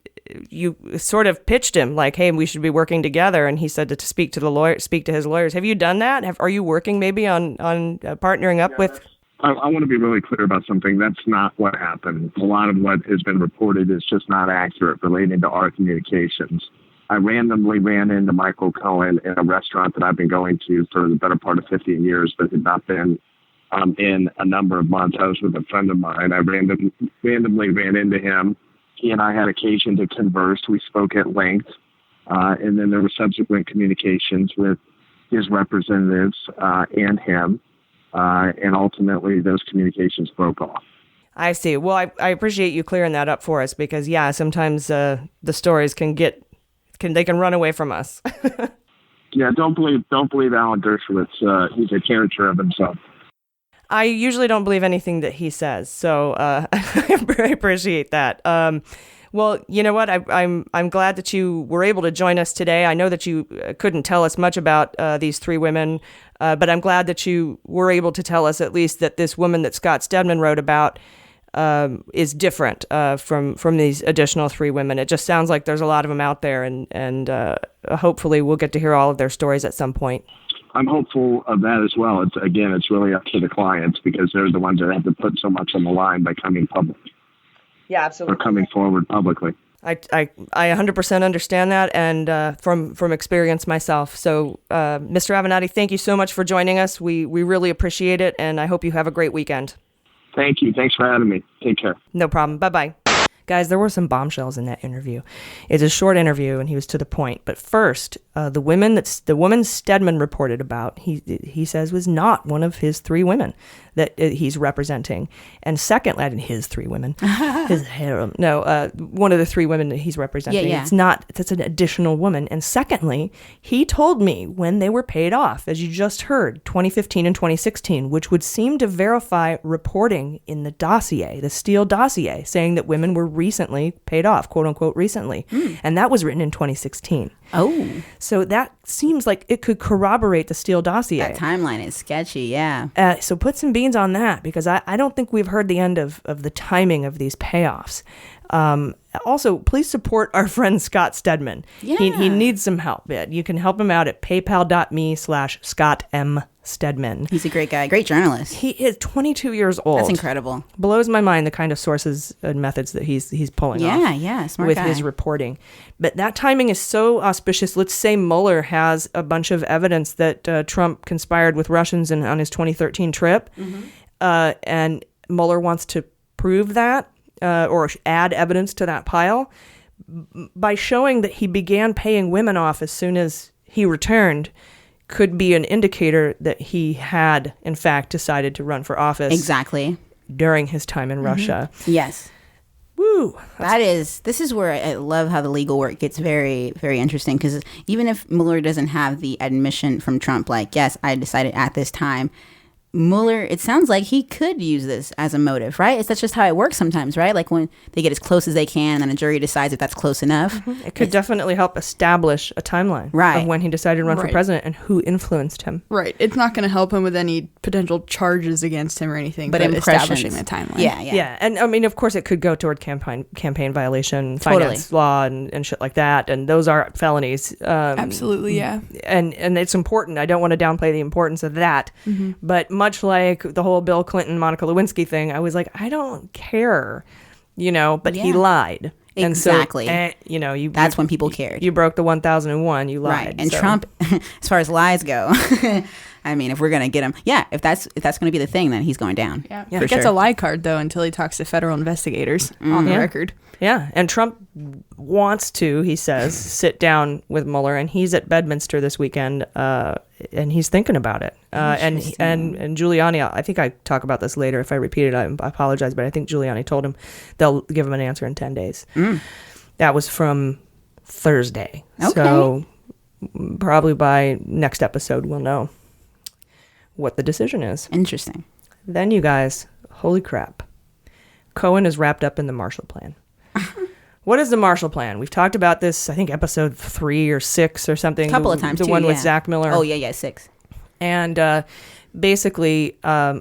you sort of pitched him like, hey, we should be working together, and he said to speak to his lawyers. Have you done that? Are you working maybe on partnering up with? I want to be really clear about something. That's not what happened. A lot of what has been reported is just not accurate relating to our communications. I randomly ran into Michael Cohen in a restaurant that I've been going to for the better part of 15 years, but had not been in a number of months. I was with a friend of mine. I randomly ran into him. He and I had occasion to converse. We spoke at length. And then there were subsequent communications with his representatives and him. And ultimately, those communications broke off. I see. Well, I appreciate you clearing that up for us because, yeah, sometimes the stories can run away from us. Yeah, don't believe Alan Dershowitz. He's a caricature of himself. I usually don't believe anything that he says, so I appreciate that. Well, you know what? I'm glad that you were able to join us today. I know that you couldn't tell us much about these three women, but I'm glad that you were able to tell us at least that this woman that Scott Stedman wrote about is different from these additional three women. It just sounds like there's a lot of them out there, and hopefully we'll get to hear all of their stories at some point. I'm hopeful of that as well. It's really up to the clients because they're the ones that have to put so much on the line by coming public. Yeah, absolutely. Or coming forward publicly. I 100% understand that, and from experience myself. So, Mr. Avenatti, thank you so much for joining us. We really appreciate it, and I hope you have a great weekend. Thank you. Thanks for having me. Take care. No problem. Bye-bye. Guys, there were some bombshells in that interview. It's a short interview, and he was to the point. But first, the woman Stedman reported about, he says was not one of his three women that he's representing. And secondly, his three women, his harem. No, one of the three women that he's representing. Yeah. It's not. That's an additional woman. And secondly, he told me when they were paid off, as you just heard, 2015 and 2016, which would seem to verify reporting in the dossier, the Steele dossier, saying that women were recently paid off, quote unquote, recently. And that was written in 2016. Oh. So that seems like it could corroborate the Steele dossier. That timeline is sketchy, yeah. So put some beans on that, because I don't think we've heard the end of the timing of these payoffs. Also, please support our friend Scott Stedman. Yeah. He needs some help. You can help him out at paypal.me/Scott M. Stedman. He's a great guy, great journalist. He is 22 years old. That's incredible. Blows my mind the kind of sources and methods that he's pulling off. Yeah, smart with guy. his reporting. But that timing is so auspicious. Let's say Mueller has a bunch of evidence that Trump conspired with Russians on his 2013 trip, and Mueller wants to prove that or add evidence to that pile by showing that he began paying women off as soon as he returned. Could be an indicator that he had, in fact, decided to run for office. Exactly. During his time in Russia. Yes. Woo. This is where I love how the legal work gets very, very interesting, because even if Mueller doesn't have the admission from Trump, like, yes, I decided at this time, Mueller, it sounds like he could use this as a motive, right? That's just how it works sometimes, right? Like when they get as close as they can and then a jury decides if that's close enough. It could definitely help establish a timeline of when he decided to run for president and who influenced him. Right. It's not going to help him with any potential charges against him or anything, but establishing the timeline. Yeah. And I mean, of course, it could go toward campaign violation, finance law, and shit like that. And those are felonies. Absolutely, yeah. And it's important. I don't want to downplay the importance of that. But much like the whole Bill Clinton, Monica Lewinsky thing, I was like, I don't care, but he lied. Exactly. And so, that's when people cared. You broke the 1001, you lied. Right. And Trump, as far as lies go, I mean, if we're going to get him, if that's going to be the thing, then he's going down. Yeah. He gets a lie card, though, until he talks to federal investigators on the record. Yeah. And Trump wants to, he says, sit down with Mueller, and he's at Bedminster this weekend, and he's thinking about it. And Giuliani, I think I talk about this later. If I repeat it, I apologize, but I think Giuliani told him they'll give him an answer in 10 days. That was from Thursday. Okay. So probably by next episode, we'll know what the decision is. Interesting. Then, you guys, holy crap. Cohen is wrapped up in the Marshall Plan. What is the Marshall Plan? We've talked about this, I think, episode 3 or 6 or something. A couple of times, The too, one with yeah. Zach Miller. Oh, yeah, 6. And basically,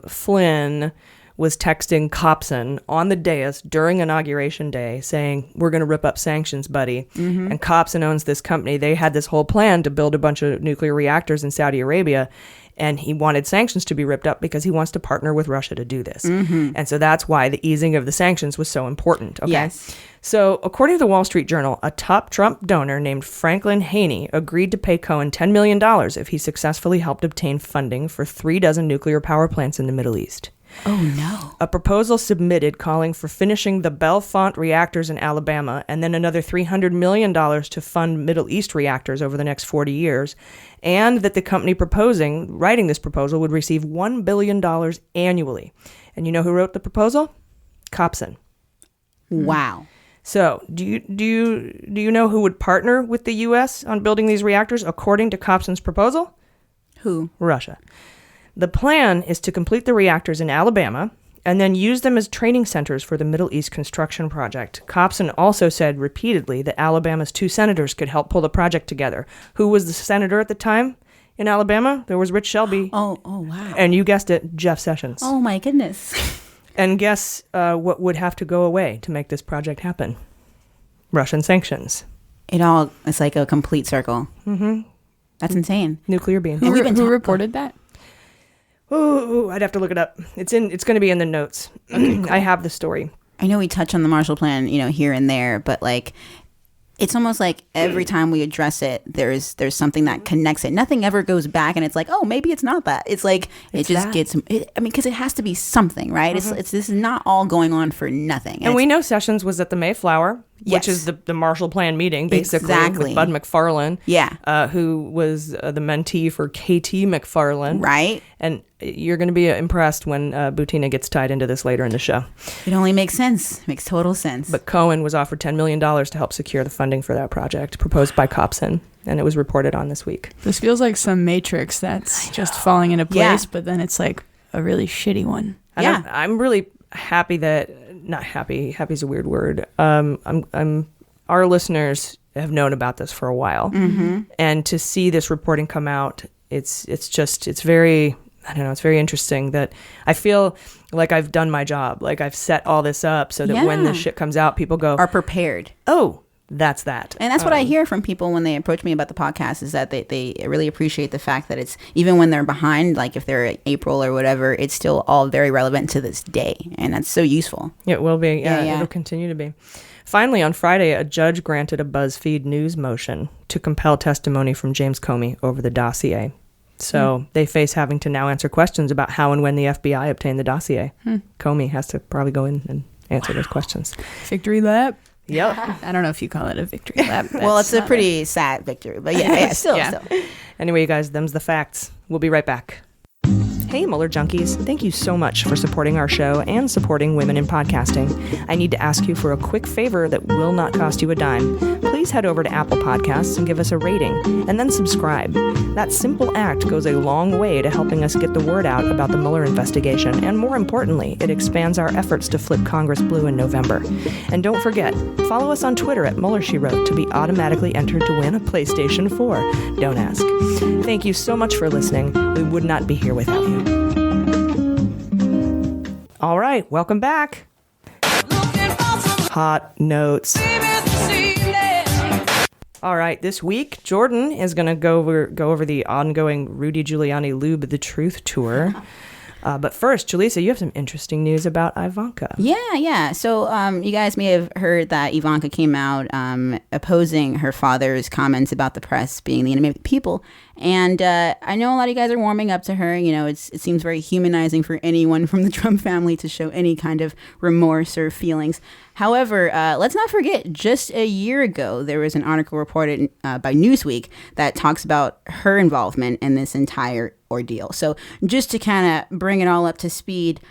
Flynn was texting Copson on the dais during Inauguration Day saying, we're going to rip up sanctions, buddy. Mm-hmm. And Copson owns this company. They had this whole plan to build a bunch of nuclear reactors in Saudi Arabia. And he wanted sanctions to be ripped up because he wants to partner with Russia to do this. Mm-hmm. And so that's why the easing of the sanctions was so important. Okay. Yes. So according to the Wall Street Journal, a top Trump donor named Franklin Haney agreed to pay Cohen $10 million if he successfully helped obtain funding for 36 nuclear power plants in the Middle East. Oh, no. A proposal submitted calling for finishing the Bellefonte reactors in Alabama and then another $300 million to fund Middle East reactors over the next 40 years, and that the company writing this proposal would receive $1 billion annually. And you know who wrote the proposal? Copson. Wow. So, do you know who would partner with the U.S. on building these reactors according to Copson's proposal? Who? Russia. The plan is to complete the reactors in Alabama and then use them as training centers for the Middle East construction project. Copson also said repeatedly that Alabama's 2 senators could help pull the project together. Who was the senator at the time in Alabama? There was Rich Shelby. Oh, wow. And you guessed it, Jeff Sessions. Oh, my goodness. And guess what would have to go away to make this project happen? Russian sanctions. It's like a complete circle. Mm-hmm. That's insane. Nuclear beam. Who reported that? Oh, I'd have to look it up. It's going to be in the notes. Okay, cool. I have the story. I know we touch on the Marshall Plan, here and there, but like, it's almost like every time we address it, there's something that connects it. Nothing ever goes back, and it's like, oh, maybe it's not that. It's like it just gets. Because it has to be something, right? Mm-hmm. It's this is not all going on for nothing. And we know Sessions was at the Mayflower, which is the Marshall Plan meeting, basically, with Bud McFarlane, who was the mentee for KT McFarlane, right? And you're going to be impressed when Butina gets tied into this later in the show. It only makes sense. Makes total sense. But Cohen was offered $10 million to help secure the funding for that project, proposed by Copson, and it was reported on this week. This feels like some Matrix that's just falling into place, but then it's like a really shitty one. And I'm really happy that, not happy, happy is a weird word. Our listeners have known about this for a while. Mm-hmm. And to see this reporting come out, it's very, I don't know, it's very interesting that I feel like I've done my job. Like I've set all this up so that when this shit comes out, people are prepared. Oh, that's that. And that's what I hear from people when they approach me about the podcast, is that they really appreciate the fact that it's, even when they're behind, like if they're at April or whatever, it's still all very relevant to this day. And that's so useful. It will be. Yeah. It'll continue to be. Finally, on Friday, a judge granted a BuzzFeed News motion to compel testimony from James Comey over the dossier. So they face having to now answer questions about how and when the FBI obtained the dossier. Comey has to probably go in and answer those questions. Victory lap. Yep. I don't know if you call it a victory lap. Well, it's a pretty sad victory, but still. Anyway, you guys, them's the facts. We'll be right back. Hey, Mueller Junkies. Thank you so much for supporting our show and supporting women in podcasting. I need to ask you for a quick favor that will not cost you a dime. Please head over to Apple Podcasts and give us a rating, and then subscribe. That simple act goes a long way to helping us get the word out about the Mueller investigation, and more importantly, it expands our efforts to flip Congress blue in November. And don't forget, follow us on Twitter at MuellerSheWrote to be automatically entered to win a PlayStation 4. Don't ask. Thank you so much for listening. We would not be here without you. All right, welcome back. Hot notes. All right, this week, Jordan is going to go over the ongoing Rudy Giuliani Lube the Truth tour. But first, Jaleesa, you have some interesting news about Ivanka. Yeah. So you guys may have heard that Ivanka came out opposing her father's comments about the press being the enemy of the people. And I know a lot of you guys are warming up to her. It seems very humanizing for anyone from the Trump family to show any kind of remorse or feelings. However, let's not forget, just a year ago, there was an article reported by Newsweek that talks about her involvement in this entire ordeal. So just to kind of bring it all up to speed,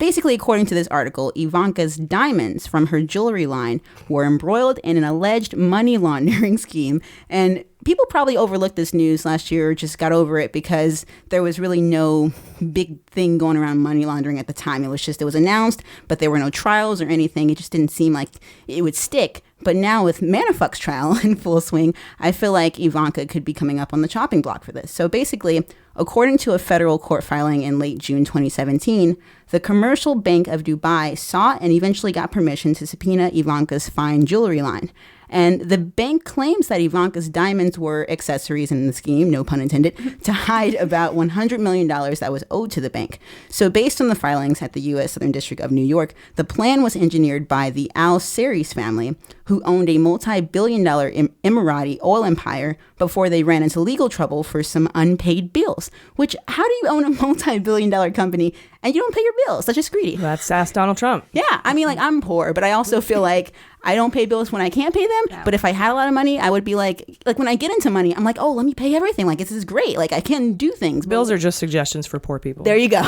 basically, according to this article, Ivanka's diamonds from her jewelry line were embroiled in an alleged money laundering scheme. And people probably overlooked this news last year or just got over it because there was really no big thing going around money laundering at the time. It was announced, but there were no trials or anything. It just didn't seem like it would stick. But now with Manafuck's trial in full swing, I feel like Ivanka could be coming up on the chopping block for this. So basically, according to a federal court filing in late June 2017, the Commercial Bank of Dubai sought and eventually got permission to subpoena Ivanka's fine jewelry line. And the bank claims that Ivanka's diamonds were accessories in the scheme, no pun intended, to hide about $100 million that was owed to the bank. So based on the filings at the U.S. Southern District of New York, the plan was engineered by the Al-Series family, who owned a multi-billion-dollar Emirati oil empire before they ran into legal trouble for some unpaid bills. Which, how do you own a multi-billion-dollar company and you don't pay your bills? That's just greedy. That's ask Donald Trump. Yeah, I mean, like, I'm poor, but I also feel like I don't pay bills when I can't pay them. Yeah. But if I had a lot of money, I would be like when I get into money, I'm like, oh, let me pay everything. Like, this is great. Like, I can do things. Bills are just suggestions for poor people. There you go.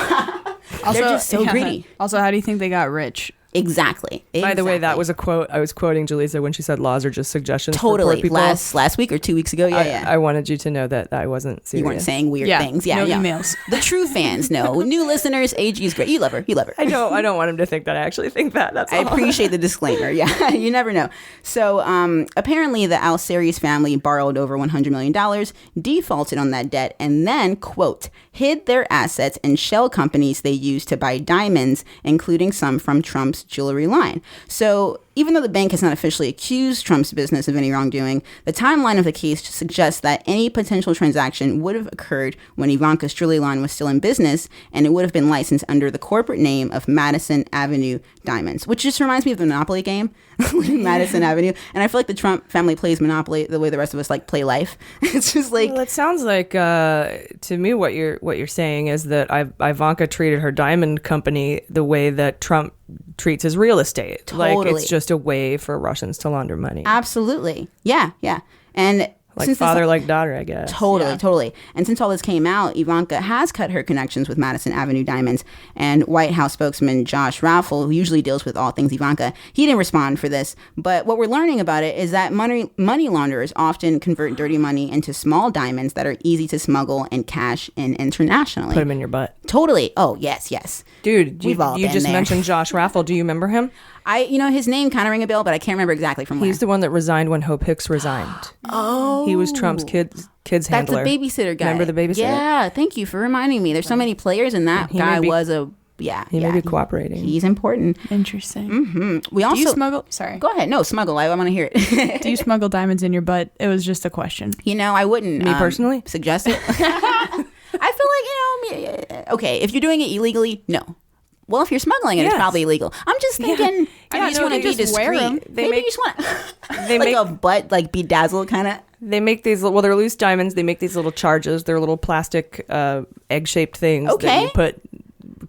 Also, they're just so greedy. Also, how do you think they got rich? Exactly. By the way, that was a quote. I was quoting Jaleesa when she said laws are just suggestions for poor people. Last week or 2 weeks ago. Yeah. I wanted you to know that I wasn't serious. You weren't saying weird things. Yeah, no emails. The true fans know. New listeners, AG is great. You love her. I don't want him to think that I actually think that. That's all. I appreciate the disclaimer. Yeah, you never know. So apparently the Al-Series family borrowed over $100 million, defaulted on that debt, and then, quote, hid their assets in shell companies they used to buy diamonds, including some from Trump's jewelry line. So even though the bank has not officially accused Trump's business of any wrongdoing, the timeline of the case suggests that any potential transaction would have occurred when Ivanka's jewelry line was still in business, and it would have been licensed under the corporate name of Madison Avenue Diamonds, which just reminds me of the Monopoly game, Madison Avenue. And I feel like the Trump family plays Monopoly the way the rest of us like play life. It's just like... Well, it sounds like, to me, what you're saying is that Ivanka treated her diamond company the way that Trump treats his real estate. Totally. Like, it's just a way for Russians to launder money. Absolutely. Yeah. And like father, like daughter, I guess. Totally. And since all this came out, Ivanka has cut her connections with Madison Avenue Diamonds. And White House spokesman Josh Raffel, who usually deals with all things Ivanka, he didn't respond for this. But what we're learning about it is that money launderers often convert dirty money into small diamonds that are easy to smuggle and cash in internationally. Put them in your butt. Totally. Oh, yes. Dude, you just mentioned Josh Raffel. Do you remember him? His name kind of rang a bell, but I can't remember exactly from where. He's the one that resigned when Hope Hicks resigned. Oh. He was Trump's kids handler. That's the babysitter guy. Remember the babysitter? Yeah, thank you for reminding me. There's so many players, and that guy was a... Yeah. He may be cooperating. He's important. Interesting. Mm-hmm. We also... Do you smuggle... Sorry. Go ahead. No, smuggle. I want to hear it. Do you smuggle diamonds in your butt? It was just a question. I wouldn't... Me personally? Suggest it. I feel like, okay, if you're doing it illegally, no. Well, if you're smoggling it, it's probably illegal. I'm just thinking, you just want to be discreet. Maybe you just want to, like a butt, like bedazzled kind of. They make these, they're loose diamonds. They make these little charges. They're little plastic egg-shaped things that you put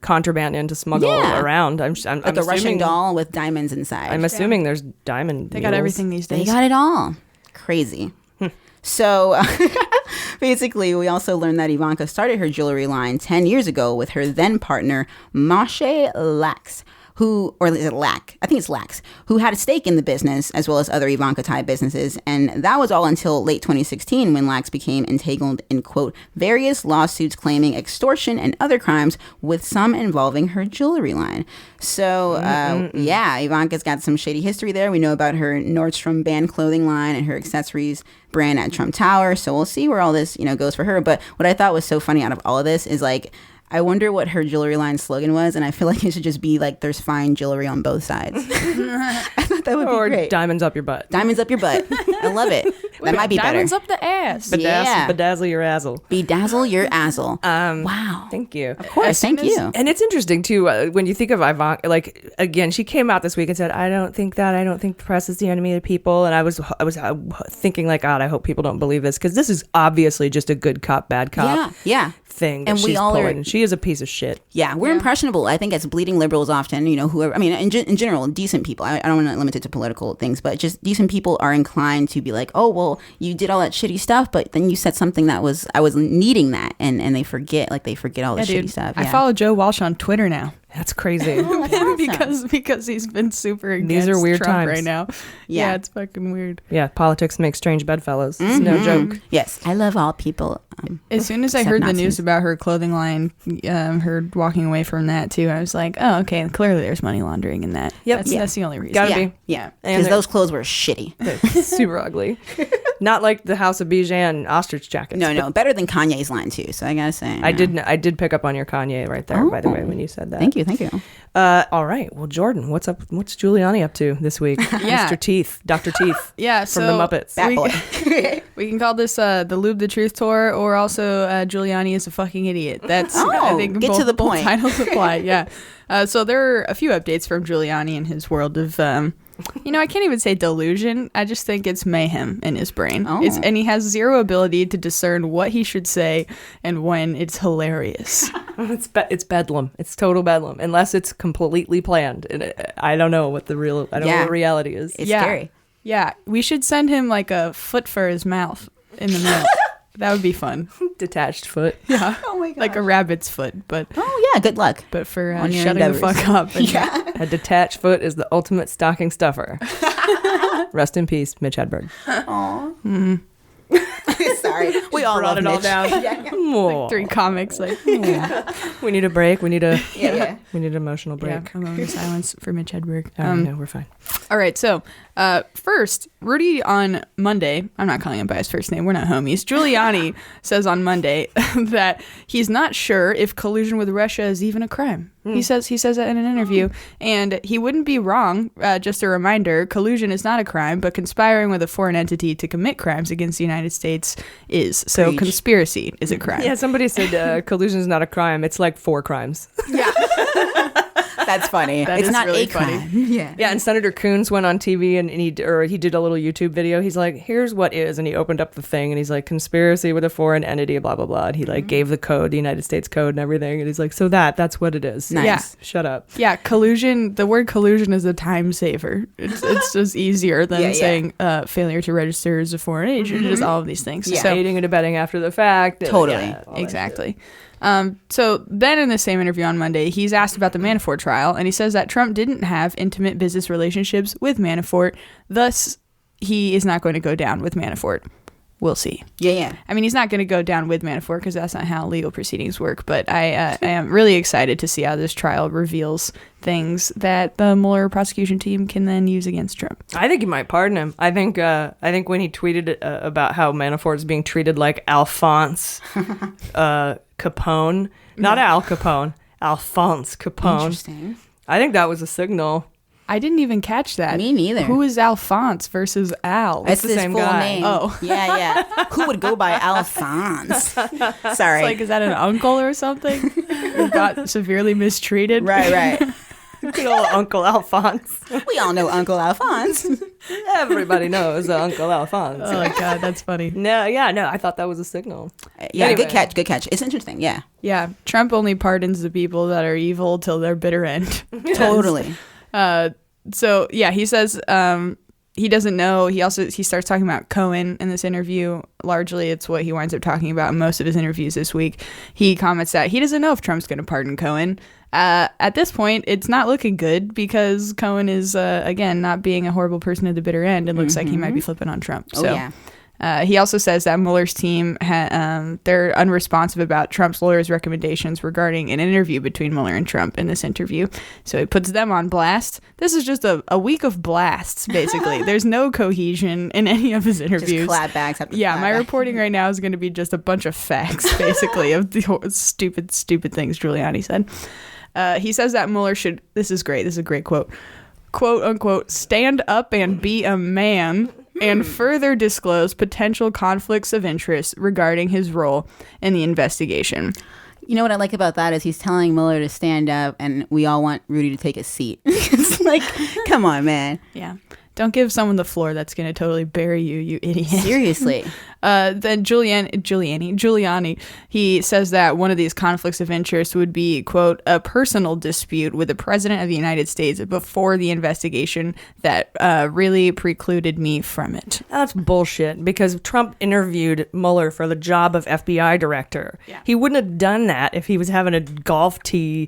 contraband in to smuggle around. I'm like a Russian doll with diamonds inside. I'm assuming there's diamond They got everything these days. They got it all. Crazy. So basically, we also learned that Ivanka started her jewelry line 10 years ago with her then partner, Moshe Lax, or is it Lack? I think it's Lax, who had a stake in the business as well as other Ivanka-type businesses. And that was all until late 2016 when Lax became entangled in, quote, various lawsuits claiming extortion and other crimes with some involving her jewelry line. So, Ivanka's got some shady history there. We know about her Nordstrom band clothing line and her accessories brand at Trump Tower. So we'll see where all this, goes for her. But what I thought was so funny out of all of this is like, I wonder what her jewelry line slogan was, and I feel like it should just be like, "There's fine jewelry on both sides." I thought that would be great. Or diamonds up your butt. Diamonds up your butt. I love it. That might be better. Diamonds up the ass. Bedazzle your azzle. Bedazzle your azzle. Wow. Thank you. Of course. Thank you. And it's interesting too when you think of Ivanka. Like again, she came out this week and said, "I don't think the press is the enemy of the people." And I was thinking like, God, I hope people don't believe this because this is obviously just a good cop, bad cop. Yeah. Thing that and she's pulling. She is a piece of shit. Yeah, we're impressionable. I think as bleeding liberals often, whoever, I mean, in general, decent people, I don't want to limit it to political things, but just decent people are inclined to be like, oh, well, you did all that shitty stuff, but then you said something that I was needing that, and they forget all the shitty stuff. I follow Joe Walsh on Twitter now. That's crazy. because he's been super against These are weird Trump times right now. Yeah, it's fucking weird. Yeah, politics make strange bedfellows. It's no joke. Yes, I love all people. As soon as I heard the news about her clothing line, her walking away from that too, I was like, oh, okay, clearly there's money laundering in that. Yep. That's the only reason. Gotta be. Yeah, because those clothes were shitty. Super ugly. Not like the House of Bijan ostrich jackets. No, better than Kanye's line too. So I gotta say, I did pick up on your Kanye right there, by the way, when you said that. Thank you. All right. Well, Jordan, what's up? What's Giuliani up to this week? Yeah. Mr. Teeth, Dr. Teeth. Yeah, from the Muppets. We can call this the Lube the Truth tour, or also Giuliani is a fucking idiot. That's I think get both, to the both point. titles apply. Yeah. So there are a few updates from Giuliani in his world of. I can't even say delusion. I just think it's mayhem in his brain. And he has zero ability to discern what he should say and when it's hilarious. It's bedlam. It's total bedlam, unless it's completely planned. And I don't know what the know what reality is. It's scary. Yeah, we should send him like a foot for his mouth in the mail. That would be fun. Detached foot. Yeah. Oh my god. Like a rabbit's foot, but good luck. But for On your shutting endeavors. the fuck up. And A detached foot is the ultimate stocking stuffer. Rest in peace, Mitch Hedberg. Aw. Sorry, we all brought love it all Mitch. down. like 3 comics. Like, We need a break. We need a we need an emotional yeah, break. a moment of silence for Mitch Hedberg. No, we're fine. All right, so first, Rudy on Monday, I'm not calling him by his first name, we're not homies. Giuliani says on Monday that he's not sure if collusion with Russia is even a crime. He says that in an interview, and he wouldn't be wrong. Just a reminder, collusion is not a crime, but conspiring with a foreign entity to commit crimes against the United States is. So Preach. Conspiracy is a crime. Yeah, somebody said collusion is not a crime. It's like 4 crimes. Yeah. That's funny. That It's is not really a funny. crime. Yeah. Yeah, and Senator Coons went on TV and he did a little YouTube video. He's like, here's what is, and he opened up the thing and he's like, conspiracy with a foreign entity, blah, blah, blah. And he like gave the code, the United States code and everything. And he's like, so that's what it is. Nice. Yeah. Shut up. Yeah, collusion. The word collusion is a time saver. It's just easier than saying failure to register as a foreign agent. Just all of these things. Yeah. So Aiding and abetting after the fact. Totally. Yeah, all that exactly. So then in the same interview on Monday, he's asked about the Manafort trial, and he says that Trump didn't have intimate business relationships with Manafort. Thus, he is not going to go down with Manafort. We'll see. Yeah. I mean, he's not going to go down with Manafort because that's not how legal proceedings work. But I am really excited to see how this trial reveals things that the Mueller prosecution team can then use against Trump. I think he might pardon him. I think when he tweeted about how Manafort is being treated like Alphonse Capone, not Al Capone, Alphonse Capone. Interesting. I think that was a signal. I didn't even catch that. Me neither. Who is Alphonse versus Al? That's the his same full guy. name. Oh. Yeah. Who would go by Alphonse? Sorry. It's like, is that an uncle or something who got severely mistreated? Right. Good old Uncle Alphonse. We all know Uncle Alphonse. Everybody knows Uncle Alphonse. Oh my God, that's funny. No, I thought that was a signl. Yeah, Anyway. good catch. It's interesting, yeah. Yeah, Trump only pardons the people that are evil till their bitter end. Totally. So yeah, he says he doesn't know. He starts talking about Cohen in this interview. Largely, it's what he winds up talking about in most of his interviews this week. He comments that he doesn't know if Trump's going to pardon Cohen. At this point, it's not looking good because Cohen is, again, not being a horrible person at the bitter end. It looks like he might be flipping on Trump. Oh, yeah. He also says that Mueller's team, they're unresponsive about Trump's lawyers' recommendations regarding an interview between Mueller and Trump in this interview. So he puts them on blast. This is just a week of blasts, basically. There's no cohesion in any of his interviews. Just clapbacks after Yeah, my clapbacks. reporting right now is going to be just a bunch of facts, basically, of the stupid things Giuliani said. He says that Mueller should, this is a great quote unquote, stand up and be a man and further disclose potential conflicts of interest regarding his role in the investigation. You know what I like about that is he's telling Mueller to stand up and we all want Rudy to take a seat. It's like, come on, man. Yeah. Don't give someone the floor that's going to totally bury you, you idiot. Seriously. Then Giuliani, he says that one of these conflicts of interest would be, quote, a personal dispute with the president of the United States before the investigation that really precluded me from it. That's bullshit, because Trump interviewed Mueller for the job of FBI director. Yeah. He wouldn't have done that if he was having a golf tee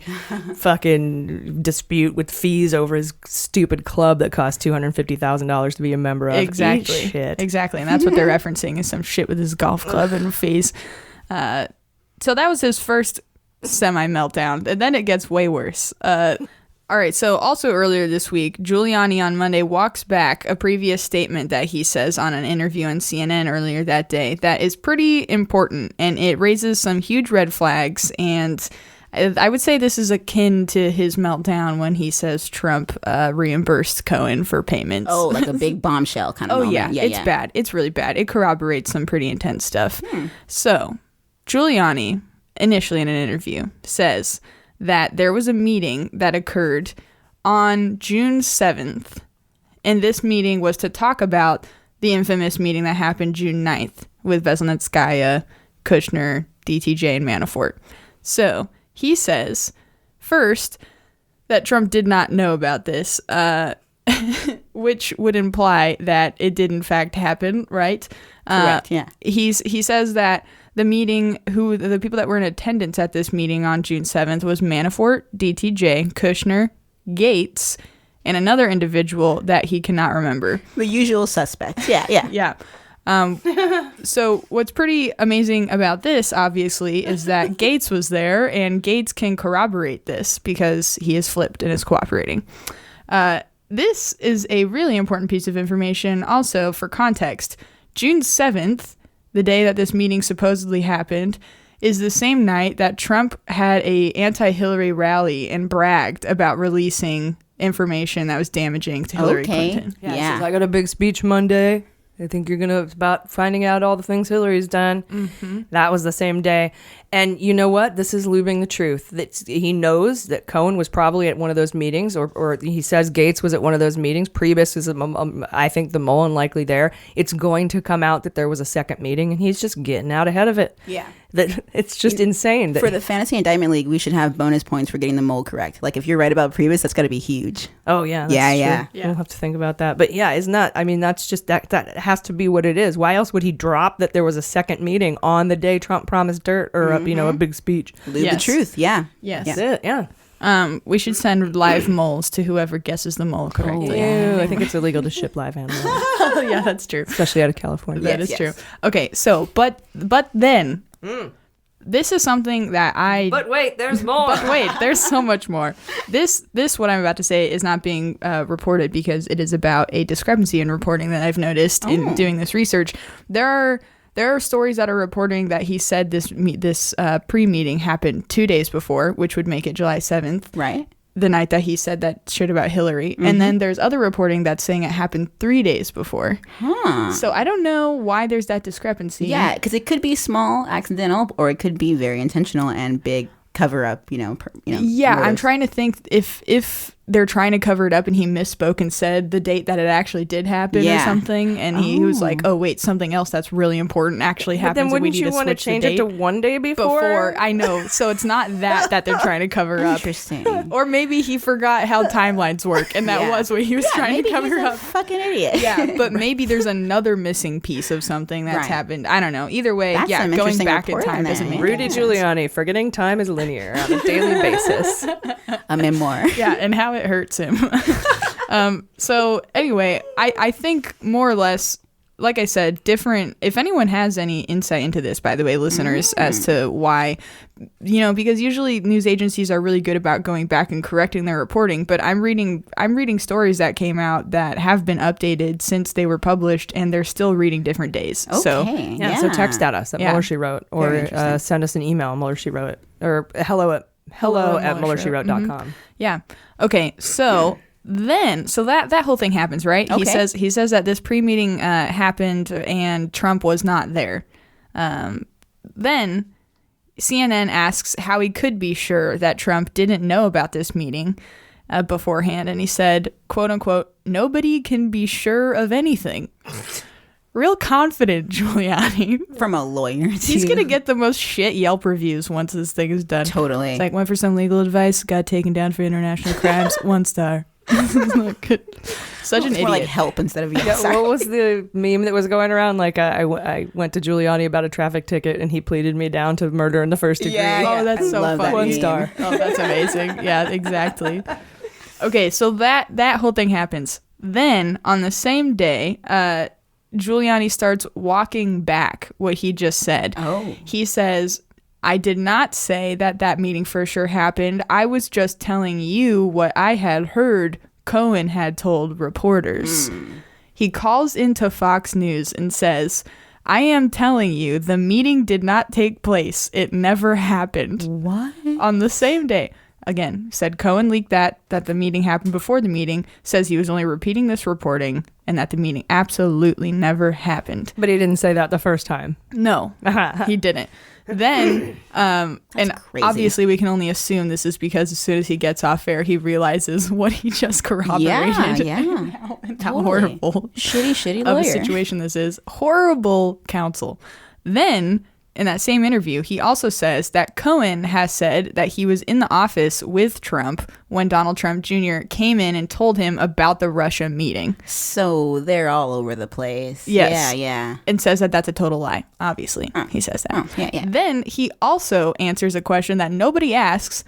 fucking dispute with fees over his stupid club that cost $250,000 to be a member of. Exactly. Eat shit. Exactly. And that's what they're referencing, is some shit with his golf club and fees. So that was his first semi-meltdown. And then it gets way worse. All right, so also earlier this week, Giuliani on Monday walks back a previous statement that he says on an interview on CNN earlier that day that is pretty important, and it raises some huge red flags, and I would say this is akin to his meltdown when he says Trump reimbursed Cohen for payments. Oh, like a big bombshell kind of moment. Yeah, it's bad. It's really bad. It corroborates some pretty intense stuff. So, Giuliani, initially in an interview, says that there was a meeting that occurred on June 7th, and this meeting was to talk about the infamous meeting that happened June 9th with Veselnitskaya, Kushner, DTJ, and Manafort. So he says, first, that Trump did not know about this, which would imply that it did in fact happen, right? Correct, yeah. He says that the meeting, the people that were in attendance at this meeting on June 7th was Manafort, DTJ, Kushner, Gates, and another individual that he cannot remember. The usual suspects. Yeah. Yeah. So what's pretty amazing about this, obviously, is that Gates was there, and Gates can corroborate this because he is flipped and is cooperating. This is a really important piece of information also for context. June 7th, the day that this meeting supposedly happened, is the same night that Trump had a anti-Hillary rally and bragged about releasing information that was damaging to Hillary Clinton. Yeah. I got a big speech Monday. I think you're about finding out all the things Hillary's done. Mm-hmm. That was the same day. And you know what? This is lubing the truth. He knows that Cohen was probably at one of those meetings, or he says Gates was at one of those meetings. Priess is, I think, the more unlikely there. It's going to come out that there was a second meeting, and he's just getting out ahead of it. Yeah. It's just insane. For the Fantasy Indictment League, we should have bonus points for getting the mole correct. Like, if you're right about Priess, that's got to be huge. Oh, yeah. Yeah. We'll have to think about that. But yeah, that's just, that has to be what it is. Why else would he drop that there was a second meeting on the day Trump promised dirt or, a big speech? Lube the truth, yeah. Yes. That's it, yeah. We should send live moles to whoever guesses the mole correctly. Ew, I think it's illegal to ship live animals. Yeah, that's true. Especially out of California. That is true. Okay, so, but then... This is something that But wait, there's more. But wait, there's so much more. This what I'm about to say is not being reported because it is about a discrepancy in reporting that I've noticed in doing this research. There are stories that are reporting that he said this pre-meeting happened 2 days before, which would make it July 7th. Right. The night that he said that shit about Hillary. Mm-hmm. And then there's other reporting that's saying it happened 3 days before. So I don't know why there's that discrepancy. Yeah, because it could be small, accidental, or it could be very intentional and big cover up, Yeah, motives. I'm trying to think if they're trying to cover it up and he misspoke and said the date that it actually did happen or something, and he was like, oh wait, something else that's really important actually happened. But then wouldn't you want to change it to one day before? I know, so it's not that they're trying to cover up. Interesting. Or maybe he forgot how timelines work, and that was what he was trying to cover up. Fucking idiot. Yeah, but maybe there's another missing piece of something that's happened. I don't know. Either way, That's some going interesting back in report time on doesn't that. make Rudy any sense. Giuliani, forgetting time is linear on a daily basis. A memoir. Yeah, and how it hurts him. So anyway, I think more or less, like I said, different. If anyone has any insight into this, by the way, listeners, as to why, because usually news agencies are really good about going back and correcting their reporting, but I'm reading stories that came out that have been updated since they were published, and they're still reading different days. Okay. So text at us at Mueller She Wrote, or send us an email, Mueller She Wrote, or hello at MuellerSheWrote.com. Yeah. Okay. So that whole thing happens, right? Okay. He says that this pre-meeting happened and Trump was not there. Then CNN asks how he could be sure that Trump didn't know about this meeting. beforehand, and he said, quote unquote, "Nobody can be sure of anything." Real confident, Giuliani. From a lawyer, too. He's going to get the most shit Yelp reviews once this thing is done. Totally. It's like, went for some legal advice, got taken down for international crimes, 1 star. Such an idiot. More like help instead of yes. Yeah, what was the meme that was going around? Like, I went to Giuliani about a traffic ticket, and he pleaded me down to murder in the first degree. Oh, that's so funny. 1 star. Oh, that's amazing. Yeah, exactly. Okay, so that whole thing happens. Then, on the same day, Giuliani starts walking back what he just said. Oh. He says, "I did not say that meeting for sure happened. I was just telling you what I had heard Cohen had told reporters." He calls into Fox News and says, "I am telling you, the meeting did not take place. It never happened." What? On the same day. Again, said Cohen leaked that the meeting happened before the meeting, says he was only repeating this reporting, and that the meeting absolutely never happened. But he didn't say that the first time. No, he didn't. Then, and crazy. obviously we can only assume this is because as soon as he gets off air, he realizes what he just corroborated. Yeah. How Totally. horrible. Shitty of lawyer. a situation this is. Horrible counsel. Then, in that same interview, he also says that Cohen has said that he was in the office with Trump when Donald Trump Jr. came in and told him about the Russia meeting. So they're all over the place. Yes. Yeah. And says that that's a total lie, obviously. He says that. Yeah. Then he also answers a question that nobody asks.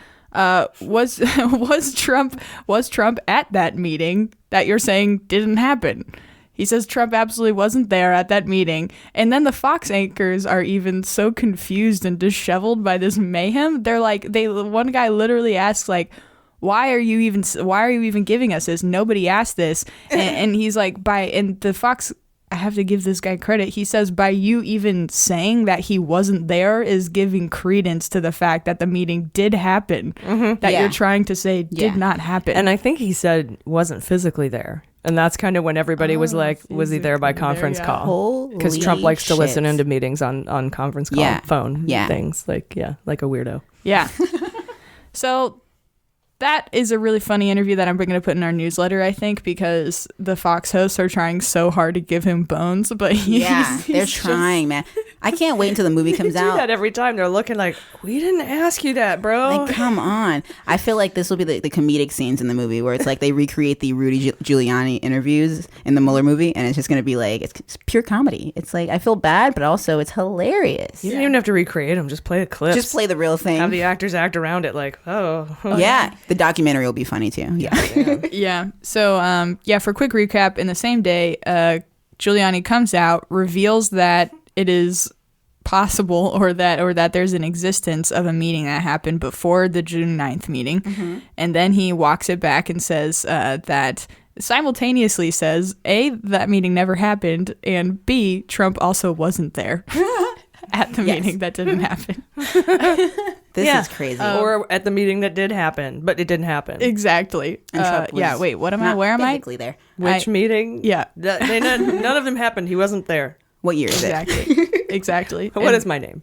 Was Trump at that meeting that you're saying didn't happen? He says Trump absolutely wasn't there at that meeting. And then the Fox anchors are even so confused and disheveled by this mayhem. They're like, one guy literally asks, like, why are you even giving us this? Nobody asked this. And he's like, and the Fox, I have to give this guy credit. He says, by you even saying that he wasn't there is giving credence to the fact that the meeting did happen, that you're trying to say did not happen. And I think he said wasn't physically there. And that's kind of when everybody was like, was he there by conference call? Because Trump likes to listen into meetings on conference call phone things. Like a weirdo. Yeah. So that is a really funny interview that I'm going to put in our newsletter, I think, because the Fox hosts are trying so hard to give him bones. But they're trying, man. I can't wait until the movie comes do out. That every time they're looking like, we didn't ask you that, bro. Like, come on. I feel like this will be the comedic scenes in the movie where it's like they recreate the Rudy Giuliani interviews in the Mueller movie, and it's just going to be like, it's pure comedy. It's like, I feel bad, but also it's hilarious. You don't even have to recreate them. Just play the clips. Just play the real thing. Have the actors act around it like, yeah. The documentary will be funny too. Yeah. So, for a quick recap, in the same day, Giuliani comes out, reveals that it is possible or that there's an existence of a meeting that happened before the June 9th meeting. And then he walks it back and says that simultaneously says, A, that meeting never happened, and B, Trump also wasn't there at the meeting that didn't happen. This is crazy. Or at the meeting that did happen, but it didn't happen. Exactly. Wait, what am I? Where am I? Physically there. Which meeting? Yeah. None of them happened. He wasn't there. What year is it? Exactly. What is my name?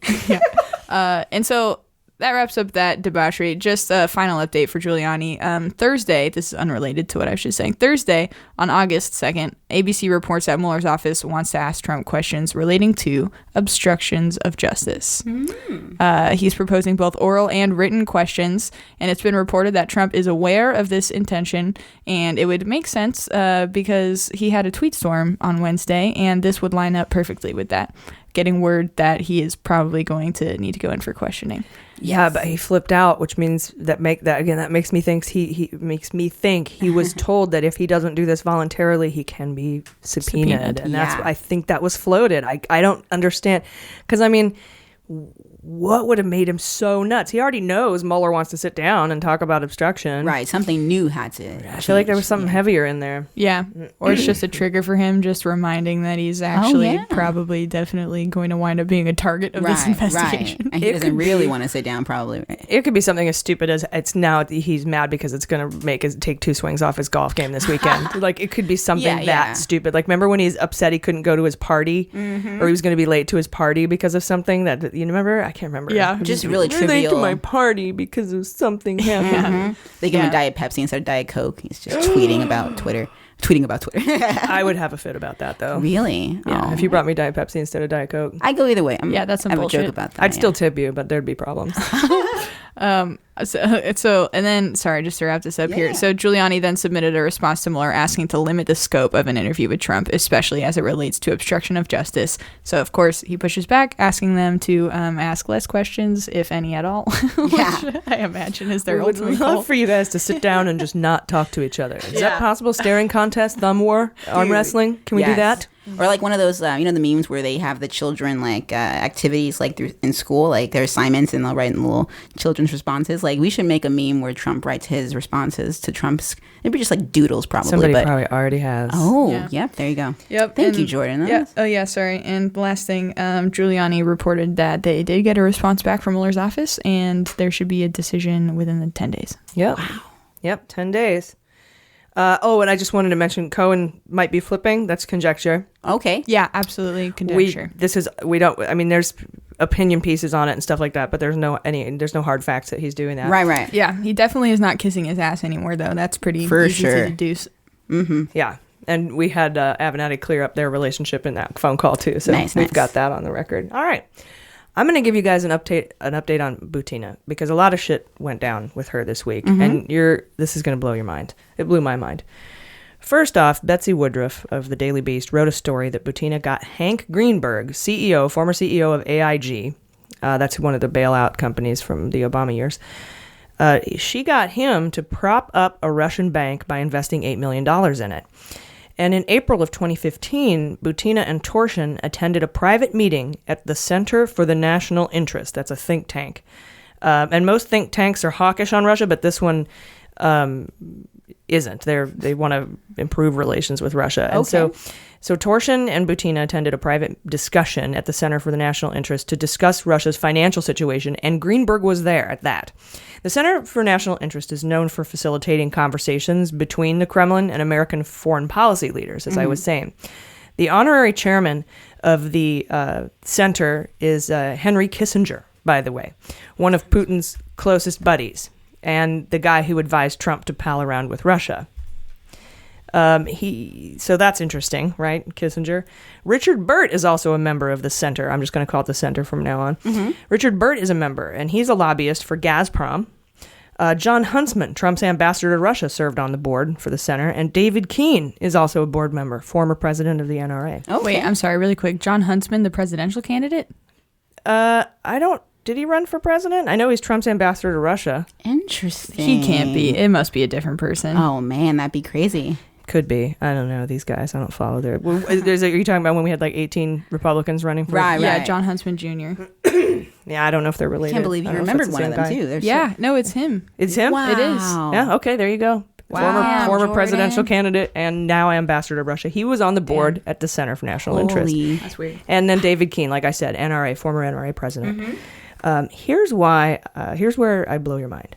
And so that wraps up that debauchery. Just a final update for Giuliani. Thursday, this is unrelated to what I was just saying. Thursday, on August 2nd, ABC reports that Mueller's office wants to ask Trump questions relating to obstructions of justice. He's proposing both oral and written questions, and it's been reported that Trump is aware of this intention, and it would make sense because he had a tweet storm on Wednesday, and this would line up perfectly with that. Getting word that he is probably going to need to go in for questioning. Yeah, but he flipped out, which means that makes me think he was told that if he doesn't do this voluntarily, he can be subpoenaed. And I think that was floated. I don't understand, because I mean, what would have made him so nuts? He already knows Mueller wants to sit down and talk about obstruction. Right, something new had to. I feel like there was something heavier in there. Yeah, or it's just a trigger for him, just reminding that he's actually probably definitely going to wind up being a target of this investigation. Right. And he doesn't really want to sit down, probably. Right? It could be something as stupid as it's now he's mad because it's going to make his take 2 swings off his golf game this weekend. Like, it could be something that stupid. Like, remember when he's upset he couldn't go to his party, or he was going to be late to his party because of something that, you remember? I can't remember. Yeah. Just really You're late to trivial. my party because of something happened. They give him Diet Pepsi instead of Diet Coke. He's just tweeting about Twitter. I would have a fit about that, though. Really? Yeah, if you brought me Diet Pepsi instead of Diet Coke. I go either way. That's some I have bullshit. a joke about that. I'd still tip you, but there'd be problems. So, and then, sorry, just to wrap this up here. So Giuliani then submitted a response to Mueller asking to limit the scope of an interview with Trump, especially as it relates to obstruction of justice. So, of course, he pushes back, asking them to ask less questions, if any at all. Which I imagine is their ultimate would goal. love for you guys to sit down and just not talk to each other. Is that possible? Staring contest, thumb war, arm wrestling? Can we do that? Or like one of those, the memes where they have the children like activities like in school, like their assignments, and they'll write in little children's responses. Like we should make a meme where Trump writes his responses to Trump's. It'd be just like doodles, probably. Somebody probably already has. Oh, yep. There you go. Yep. Thank you, Jordan. Sorry. And the last thing, Giuliani reported that they did get a response back from Mueller's office, and there should be a decision within the 10 days. Yep. Wow. Yep. 10 days. And I just wanted to mention Cohen might be flipping. That's conjecture. Okay. Yeah, absolutely conjecture. There's opinion pieces on it and stuff like that, but there's no hard facts that he's doing that. Right. Yeah, he definitely is not kissing his ass anymore, though. That's pretty easy to deduce. Mm-hmm. Yeah. And we had Avenatti clear up their relationship in that phone call, too. So we've got that on the record. All right. I'm going to give you guys an update on Butina, because a lot of shit went down with her this week, and this is going to blow your mind. It blew my mind. First off, Betsy Woodruff of the Daily Beast wrote a story that Butina got Hank Greenberg, former CEO of AIG, that's one of the bailout companies from the Obama years. She got him to prop up a Russian bank by investing $8 million in it. And in April of 2015, Butina and Torshin attended a private meeting at the Center for the National Interest. That's a think tank. And most think tanks are hawkish on Russia, but this one isn't. They want to improve relations with Russia. And so Torshin and Butina attended a private discussion at the Center for the National Interest to discuss Russia's financial situation, and Greenberg was there at that. The Center for National Interest is known for facilitating conversations between the Kremlin and American foreign policy leaders, as I was saying. The honorary chairman of the center is Henry Kissinger, by the way, one of Putin's closest buddies, and the guy who advised Trump to pal around with Russia. So that's interesting, right? Kissinger. Richard Burt is also a member of the center. I'm just going to call it the center from now on. Mm-hmm. Richard Burt is a member, and he's a lobbyist for Gazprom. John Huntsman, Trump's ambassador to Russia, served on the board for the center, and David Keene is also a board member, former president of the NRA. Oh, wait, I'm sorry, really quick. John Huntsman, the presidential candidate? Did he run for president? I know he's Trump's ambassador to Russia. Interesting. He can't be. It must be a different person. Oh, man, that'd be crazy. Could be. I don't know these guys. I don't follow their. Are you talking about when we had like 18 Republicans running for? Right. Yeah, John Huntsman Jr. Yeah, I don't know if they're related. I can't believe you remembered one of them too. No, it's him. It's him. Wow. It is. Yeah. Okay. There you go. Wow, Former Jordan. presidential candidate and now ambassador to Russia. He was on the board at the Center for National Interest. That's weird. And then David Keene, like I said, former NRA president. Mm-hmm. Here's where I blow your mind.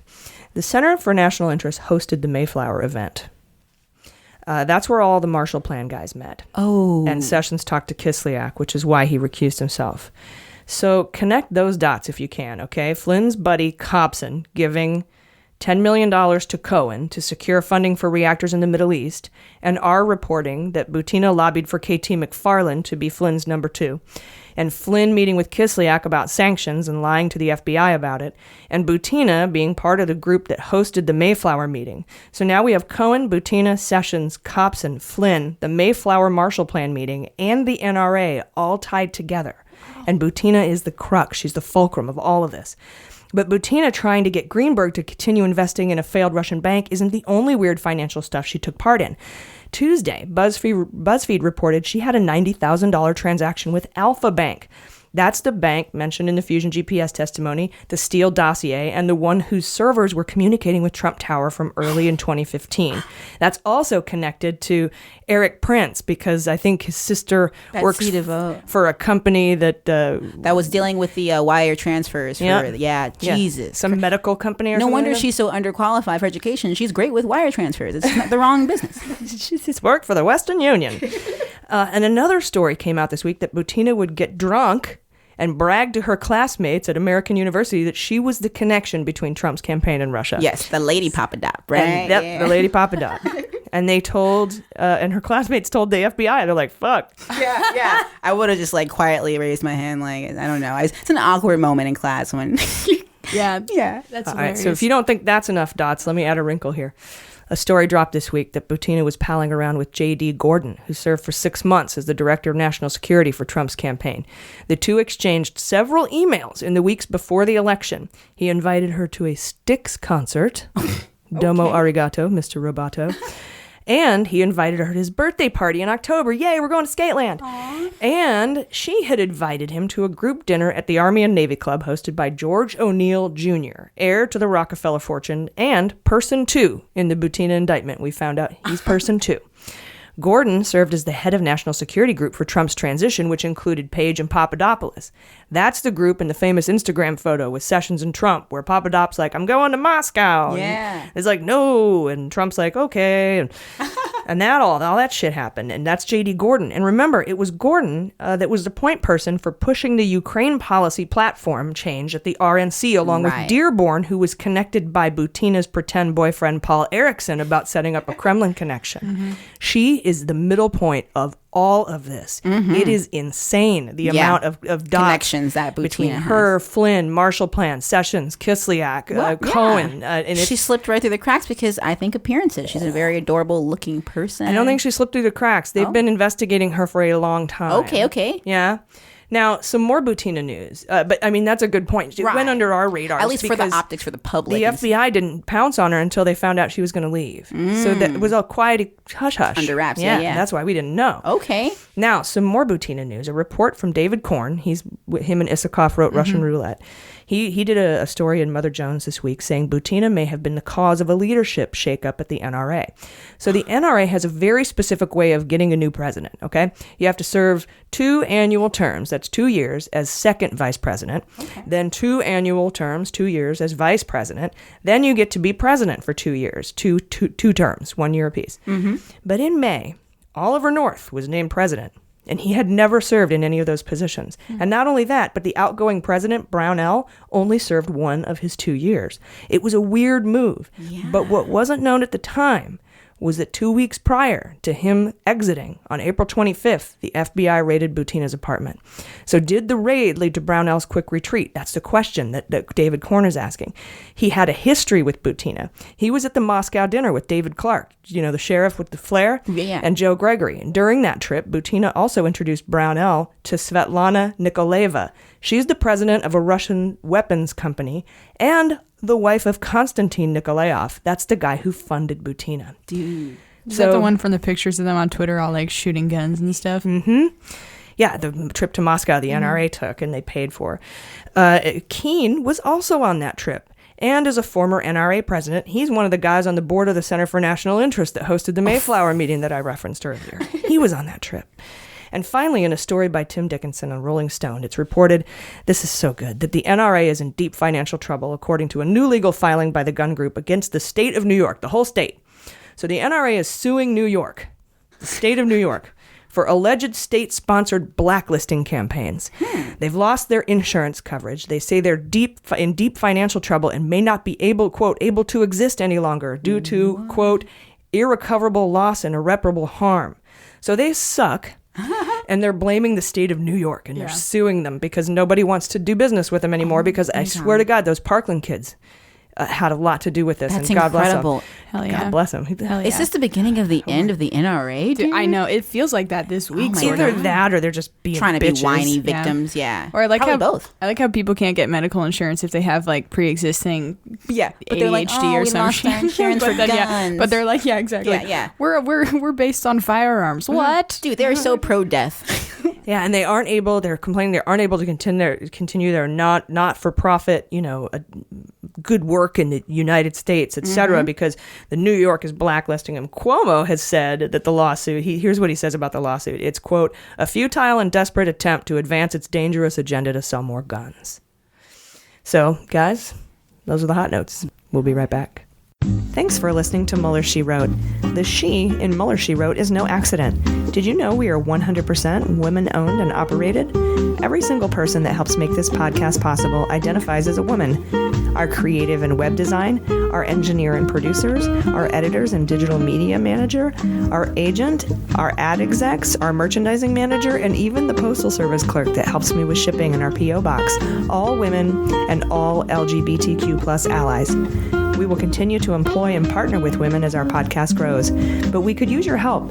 The Center for National Interest hosted the Mayflower event. That's where all the Marshall Plan guys met. Oh. And Sessions talked to Kislyak, which is why he recused himself. So connect those dots if you can, okay? Flynn's buddy Cobson giving $10 million to Cohen to secure funding for reactors in the Middle East, and our reporting that Butina lobbied for KT McFarland to be Flynn's number 2, and Flynn meeting with Kislyak about sanctions and lying to the FBI about it, and Butina being part of the group that hosted the Mayflower meeting. So now we have Cohen, Butina, Sessions, Cobson, Flynn, the Mayflower Marshall Plan meeting, and the NRA all tied together. And Butina is the crux. She's the fulcrum of all of this. But Butina trying to get Greenberg to continue investing in a failed Russian bank isn't the only weird financial stuff she took part in. Tuesday, BuzzFeed reported she had a $90,000 transaction with Alpha Bank. That's the bank mentioned in the Fusion GPS testimony, the Steele dossier, and the one whose servers were communicating with Trump Tower from early in 2015. That's also connected to Eric Prince, because I think his sister works for a company that was dealing with the wire transfers. Jesus. Some medical company or something. No wonder like that? she's so underqualified for education. She's great with wire transfers. It's not the wrong business. She's worked for the Western Union. And another story came out this week that Butina would get drunk and bragged to her classmates at American University that she was the connection between Trump's campaign and Russia. Yes, the Lady Papadop, right? The Lady Papadop. And they told, and her classmates told the FBI. They're like, fuck. Yeah. I would have just like quietly raised my hand, like, I don't know. It's an awkward moment in class when... Yeah. That's all right, so if you don't think that's enough, Dots, let me add a wrinkle here. A story dropped this week that Butina was palling around with J.D. Gordon, who served for 6 months as the director of national security for Trump's campaign. The two exchanged several emails in the weeks before the election. He invited her to a Styx concert. Domo arigato, Mr. Roboto. And he invited her to his birthday party in October. Yay, we're going to Skateland. Aww. And she had invited him to a group dinner at the Army and Navy Club hosted by George O'Neill Jr., heir to the Rockefeller fortune, and person 2 in the Butina indictment. We found out he's person 2. Gordon served as the head of National Security Group for Trump's transition, which included Page and Papadopoulos. That's the group in the famous Instagram photo with Sessions and Trump, where Papadop's like, I'm going to Moscow. Yeah. And it's like, no. And Trump's like, okay. And that all that shit happened. And that's J.D. Gordon. And remember, it was Gordon that was the point person for pushing the Ukraine policy platform change at the RNC, along with Dearborn, who was connected by Butina's pretend boyfriend, Paul Erickson, about setting up a Kremlin connection. Mm-hmm. She is the middle point of all of this. Mm-hmm. It is insane, the amount of dots connections that Butina between has. her, Flynn, Marshall Plan, Sessions, Kislyak, Cohen. And she slipped right through the cracks because I think appearances. She's a very adorable looking person. I don't think she slipped through the cracks. They've been investigating her for a long time. Okay. Yeah. Now, some more Butina news. But, I mean, that's a good point. It went under our radar. At least for the optics for the public. The FBI didn't pounce on her until they found out she was going to leave. So that it was all quiet, hush-hush. Under wraps, yeah. That's why we didn't know. Okay. Now, some more Butina news. A report from David Korn. Him and Isikoff wrote Russian Roulette. He did a story in Mother Jones this week saying Butina may have been the cause of a leadership shakeup at the NRA. So the NRA has a very specific way of getting a new president, okay? You have to serve 2 annual terms, that's 2 years, as second vice president, then 2 annual terms, 2 years, as vice president, then you get to be president for 2 years, two terms, 1 year apiece. Mm-hmm. But in May, Oliver North was named president. And he had never served in any of those positions. Mm-hmm. And not only that, but the outgoing president, Brownell, only served 1 of his 2 years. It was a weird move. Yeah. But what wasn't known at the time was that 2 weeks prior to him exiting, on April 25th, the FBI raided Butina's apartment. So did the raid lead to Brownell's quick retreat? That's the question that David Korn is asking. He had a history with Butina. He was at the Moscow dinner with David Clark, the sheriff with the flare, and Joe Gregory. And during that trip, Butina also introduced Brownell to Svetlana Nikolaeva. She's the president of a Russian weapons company and the wife of Konstantin Nikolaev. That's the guy who funded Butina. Dude. Is that the one from the pictures of them on Twitter all like shooting guns and stuff? Mm-hmm. Yeah, the trip to Moscow the NRA took and they paid for. Keene was also on that trip. And as a former NRA president, he's one of the guys on the board of the Center for National Interest that hosted the Mayflower meeting that I referenced earlier. He was on that trip. And finally, in a story by Tim Dickinson on Rolling Stone, it's reported, this is so good, that the NRA is in deep financial trouble, according to a new legal filing by the gun group against the state of New York, the whole state. So the NRA is suing New York, the state of New York, for alleged state-sponsored blacklisting campaigns. They've lost their insurance coverage. They say they're in deep financial trouble and may not be able to exist any longer due to, quote, irrecoverable loss and irreparable harm. So they suck. And they're blaming the state of New York, and they're suing them because nobody wants to do business with them anymore because I swear to God, those Parkland kids had a lot to do with this. That's and God incredible. Bless them. Hell yeah. God bless them. Is this the beginning of the end of the NRA? Dude, I know. It feels like that this week. Either that or they're just being trying to bitches. be whiny victims. Yeah. Or I like Probably how both. I like how people can't get medical insurance if they have like pre-existing but ADHD they're like, or we something. lost our insurance for guns. But they're like, exactly. Yeah. We're based on firearms. What? Dude, they're so pro-death. Yeah, and they're complaining they aren't able to continue their not-for-profit, good work in the United States, etc., because the New York is blacklisting him. Cuomo has said that the lawsuit, here's what he says about the lawsuit. It's, quote, a futile and desperate attempt to advance its dangerous agenda to sell more guns. So, guys, those are the hot notes. We'll be right back. Thanks for listening to Mueller, She Wrote. The she in Mueller, She Wrote is no accident. Did you know we are 100% women-owned and operated? every single person that helps make this podcast possible identifies as a woman. Our creative and web design, our engineer and producers, our editors and digital media manager, our agent, our ad execs, our merchandising manager, and even the postal service clerk that helps me with shipping in our P.O. box. All women and all LGBTQ plus allies. We will continue to employ and partner with women as our podcast grows, but we could use your help.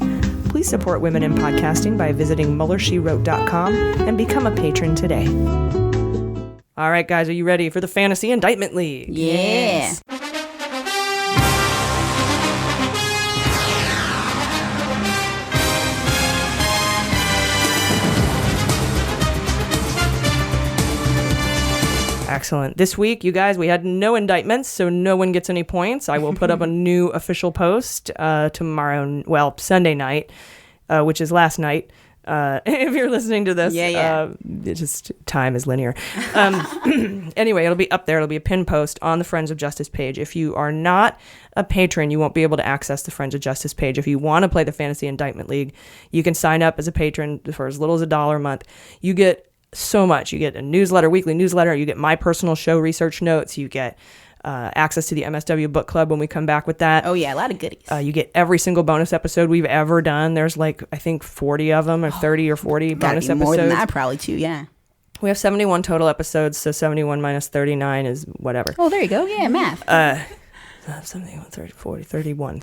Please support women in podcasting by visiting MullerSheWrote.com and become a patron today. All right, guys, are you ready for the Fantasy Indictment League? Yeah. Excellent. This week, you guys, we had no indictments, so no one gets any points. I will put up a new official post tomorrow, Sunday night, which is last night. If you're listening to this, just time is linear. Anyway, it'll be up there. It'll be a pinned post on the Friends of Justice page. If you are not a patron, you won't be able to access the Friends of Justice page. If you want to play the Fantasy Indictment League, you can sign up as a patron for as little as $1 a month. You get so much. You get a newsletter, weekly newsletter. You get my personal show research notes. You get access to the MSW book club when we come back with that. Oh, yeah, a lot of goodies. You get every single bonus episode we've ever done. There's I think 40 of them, or 30 or 40 bonus episodes. More than that, probably, too, yeah. We have 71 total episodes, so 71 minus 39 is whatever. Oh, there you go. Yeah, math. 71, 30, 40, 31.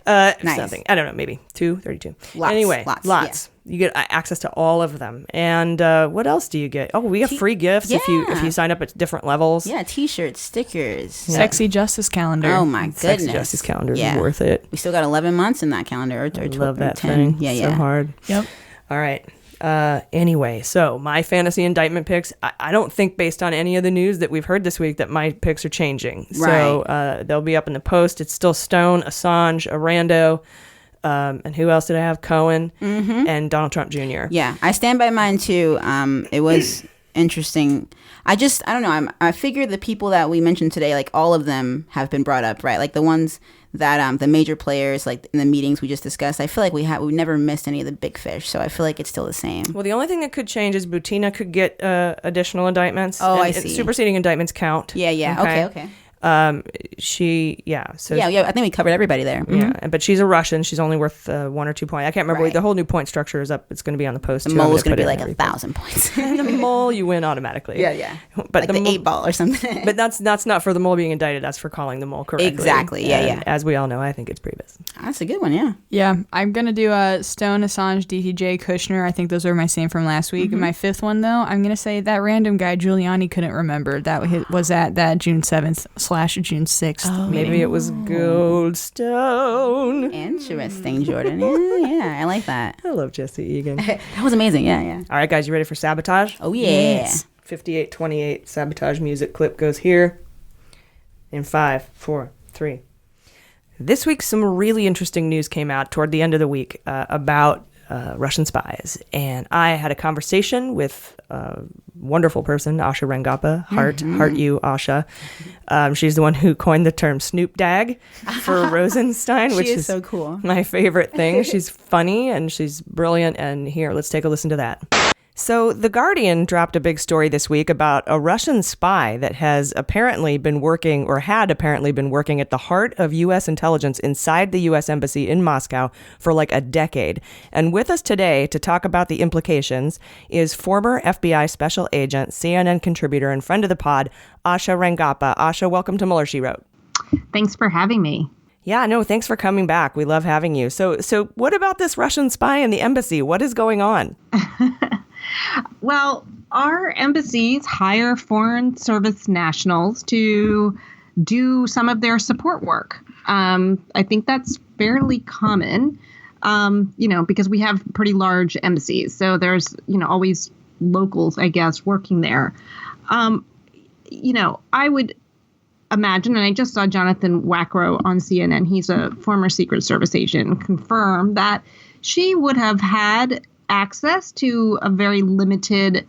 Nice. Something. I don't know, maybe 32. Lots. Anyway, lots. Yeah. You get access to all of them. And what else do you get? Oh, we have free gifts if you sign up at different levels. Yeah, T-shirts, stickers. Sexy Justice Calendar. Oh, my goodness. Sexy Justice Calendar is worth it. We still got 11 months in that calendar. I love that 10. thing. Yeah, so hard. Yep. All right. Anyway, so my fantasy indictment picks, I don't think based on any of the news that we've heard this week that my picks are changing. Right. So they'll be up in the post. It's still Stone, Assange, Arando, and who else did I have? Cohen and Donald Trump Jr. Yeah, I stand by mine too. It was interesting. I don't know. I figure the people that we mentioned today, like all of them have been brought up, right? Like the ones that the major players, like in the meetings we just discussed. I feel like we never missed any of the big fish, so I feel like it's still the same. Well, the only thing that could change is Butina could get additional indictments. Oh, I see. Superseding indictments count. Yeah. Okay. I think we covered everybody there. Yeah, but she's a Russian. She's only worth 1 or 2 points. I can't remember. Right. The whole new point structure is up. It's going to be on the post. The mole is going to be like 1,000 points. The mole, you win automatically. Yeah. But like the 8-ball or something. But that's not for the mole being indicted. That's for calling the mole correctly. Exactly. Yeah. And as we all know, I think it's Priess. That's a good one. Yeah. Yeah, I'm gonna do Stone, Assange, DTJ, Kushner. I think those are my same from last week. And my fifth one, though, I'm gonna say that random guy Giuliani couldn't remember. That was at that June 7th/June 6th. Oh, maybe it was Goldstone. Interesting, Jordan. Yeah, I like that. I love Jesse Egan. That was amazing. Yeah. All right, guys, you ready for Sabotage? Oh, yeah. Yes. 5828 Sabotage music clip goes here in 5, 4, 3. This week, some really interesting news came out toward the end of the week about Russian spies. And I had a conversation with a wonderful person, Asha Rangappa. Heart you, Asha. She's the one who coined the term Snoop Dag for Rosenstein, which is so cool. My favorite thing. She's funny and she's brilliant. And here, let's take a listen to that. So The Guardian dropped a big story this week about a Russian spy that has apparently been working at the heart of U.S. intelligence inside the U.S. Embassy in Moscow for like a decade. And with us today to talk about the implications is former FBI special agent, CNN contributor, and friend of the pod, Asha Rangappa. Asha, welcome to Mueller, She Wrote. Thanks for having me. Yeah, no, thanks for coming back. We love having you. So what about this Russian spy in the embassy? What is going on? Well, our embassies hire Foreign Service nationals to do some of their support work. I think that's fairly common, because we have pretty large embassies. So there's, always locals, I guess, working there. I would imagine, and I just saw Jonathan Wackrow on CNN, he's a former Secret Service agent, confirm that she would have had access to a very limited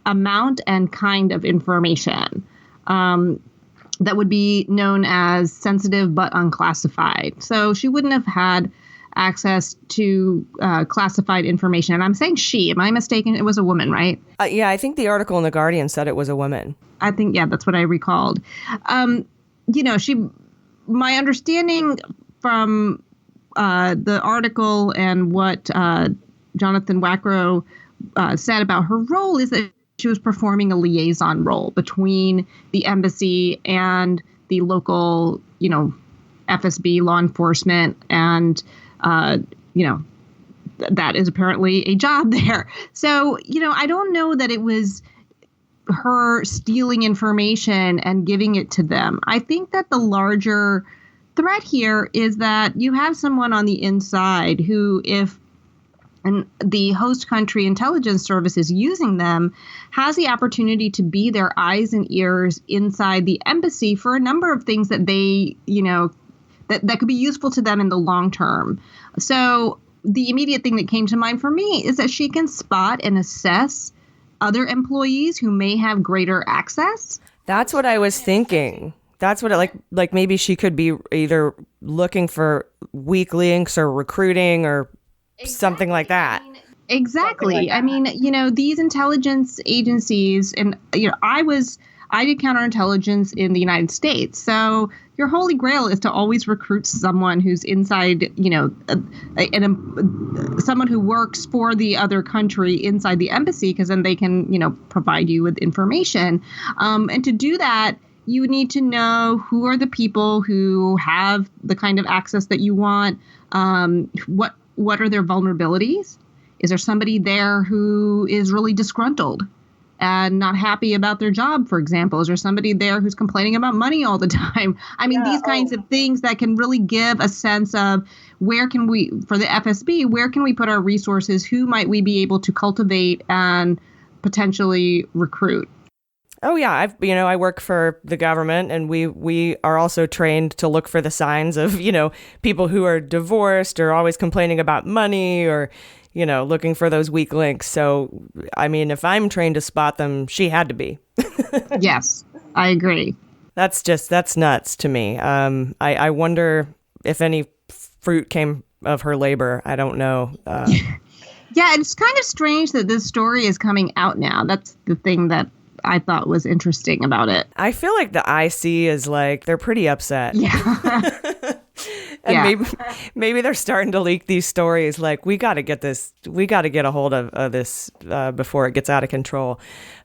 amount and kind of information that would be known as sensitive but unclassified. So she wouldn't have had access to classified information. And I'm saying she. Am I mistaken? It was a woman, right? Yeah, I think the article in The Guardian said it was a woman. I think, yeah, that's what I recalled. My understanding from the article and what Jonathan Wackrow said about her role is that she was performing a liaison role between the embassy and the local, FSB, law enforcement, and, that is apparently a job there. So, I don't know that it was her stealing information and giving it to them. I think that the larger threat here is that you have someone on the inside who, if the host country intelligence service is using them, has the opportunity to be their eyes and ears inside the embassy for a number of things that they, that could be useful to them in the long term. So the immediate thing that came to mind for me is that she can spot and assess other employees who may have greater access. That's what I was thinking. That's what like maybe she could be either looking for weak links or recruiting or something like that. Exactly. I mean, these intelligence agencies, and I did counterintelligence in the United States. So your holy grail is to always recruit someone who's inside, someone who works for the other country inside the embassy, because then they can, provide you with information. And to do that, you need to know who are the people who have the kind of access that you want. What are their vulnerabilities? Is there somebody there who is really disgruntled and not happy about their job, for example? Is there somebody there who's complaining about money all the time? I mean, these kinds of things that can really give a sense of where can we, for the FSB, where can we put our resources? Who might we be able to cultivate and potentially recruit? Oh yeah, I work for the government, and we are also trained to look for the signs of, people who are divorced or always complaining about money or, looking for those weak links. So, I mean, if I'm trained to spot them, she had to be. Yes, I agree. That's nuts to me. I wonder if any fruit came of her labor. I don't know. Yeah, it's kind of strange that this story is coming out now. That's the thing that I thought was interesting about it. I feel like the IC is they're pretty upset. Yeah. And maybe they're starting to leak these stories. We got to get a hold of this before it gets out of control.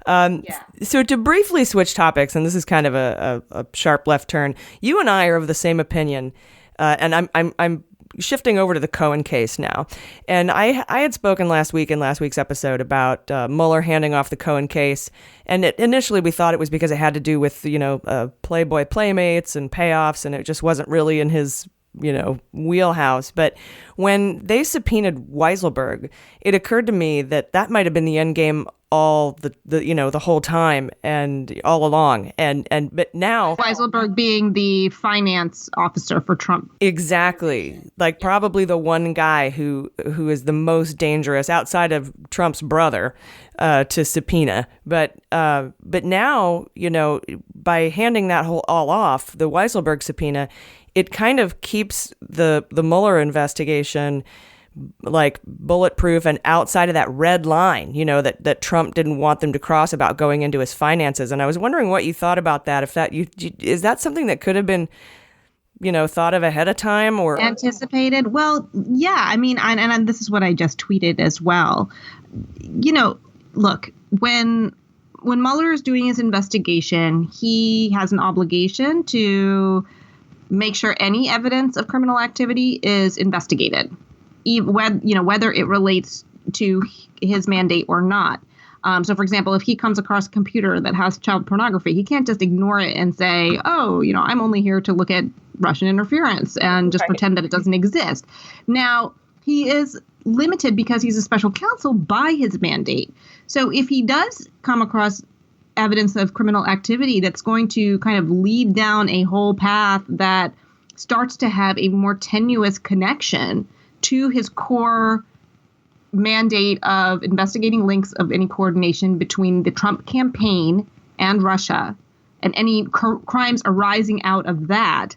So to briefly switch topics, and this is kind of a sharp left turn, you and I are of the same opinion, and I'm shifting over to the Cohen case now. And I had spoken last week in last week's episode about Mueller handing off the Cohen case. And initially we thought it was because it had to do with, Playboy playmates and payoffs, and it just wasn't really in his, wheelhouse. But when they subpoenaed Weisselberg, it occurred to me that might have been the end game all the whole time and all along. But now Weisselberg being the finance officer for Trump. Exactly. Probably the one guy who is the most dangerous outside of Trump's brother to subpoena. But now, by handing that all off, the Weisselberg subpoena, it kind of keeps the Mueller investigation bulletproof and outside of that red line, that Trump didn't want them to cross about going into his finances. And I was wondering what you thought about that. Is that something that could have been, thought of ahead of time or anticipated? Well, yeah. I mean, and this is what I just tweeted as well. Look, when Mueller is doing his investigation, he has an obligation to make sure any evidence of criminal activity is investigated, whether it relates to his mandate or not. So, for example, if he comes across a computer that has child pornography, he can't just ignore it and say, oh, I'm only here to look at Russian interference and just pretend that it doesn't exist. Now, he is limited because he's a special counsel by his mandate. So if he does come across evidence of criminal activity that's going to kind of lead down a whole path that starts to have a more tenuous connection to his core mandate of investigating links of any coordination between the Trump campaign and Russia and any crimes arising out of that,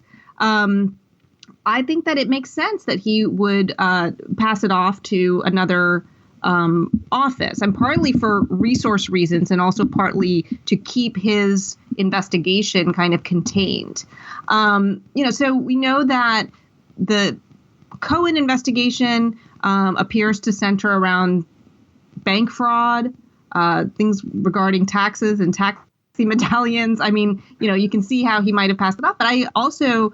I think that it makes sense that he would pass it off to another office, and partly for resource reasons, and also partly to keep his investigation kind of contained. So we know that the Cohen investigation appears to center around bank fraud, things regarding taxes and tax medallions. I mean, you can see how he might have passed it off. But I also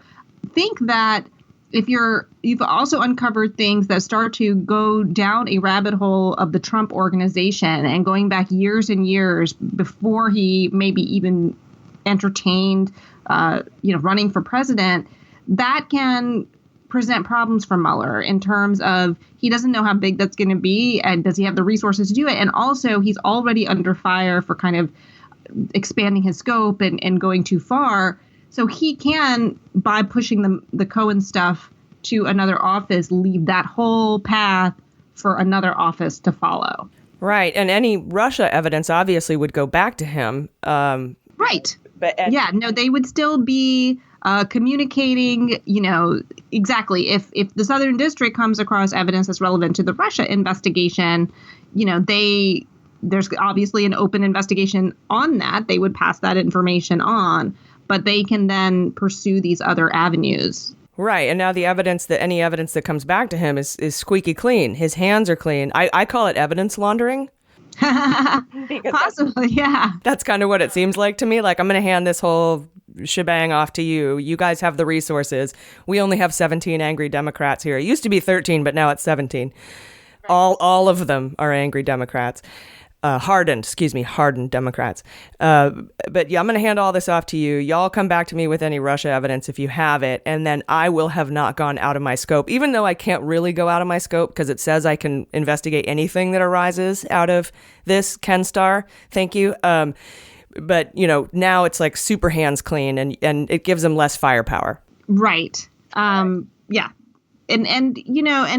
think that if you've also uncovered things that start to go down a rabbit hole of the Trump organization and going back years and years before he maybe even entertained, running for president, that can present problems for Mueller in terms of he doesn't know how big that's going to be, and does he have the resources to do it? And also, he's already under fire for kind of expanding his scope and going too far. So he can, by pushing the Cohen stuff to another office, leave that whole path for another office to follow. Right. And any Russia evidence obviously would go back to him. Right. They would still be communicating, exactly. If the Southern District comes across evidence that's relevant to the Russia investigation, there's obviously an open investigation on that. They would pass that information on, but they can then pursue these other avenues. Right. And now any evidence that comes back to him is squeaky clean. His hands are clean. I call it evidence laundering. Possibly, yeah. That's kind of what it seems like to me. Like, I'm going to hand this whole shebang off to you. You guys have the resources. We only have 17 angry Democrats here. It used to be 13, but now it's 17. Right. All of them are angry Democrats. Hardened Democrats. But yeah, I'm going to hand all this off to you. Y'all come back to me with any Russia evidence if you have it, and then I will have not gone out of my scope, even though I can't really go out of my scope because it says I can investigate anything that arises out of this. Ken Starr, thank you. But, now it's like super hands clean, and it gives them less firepower. Right. Yeah. And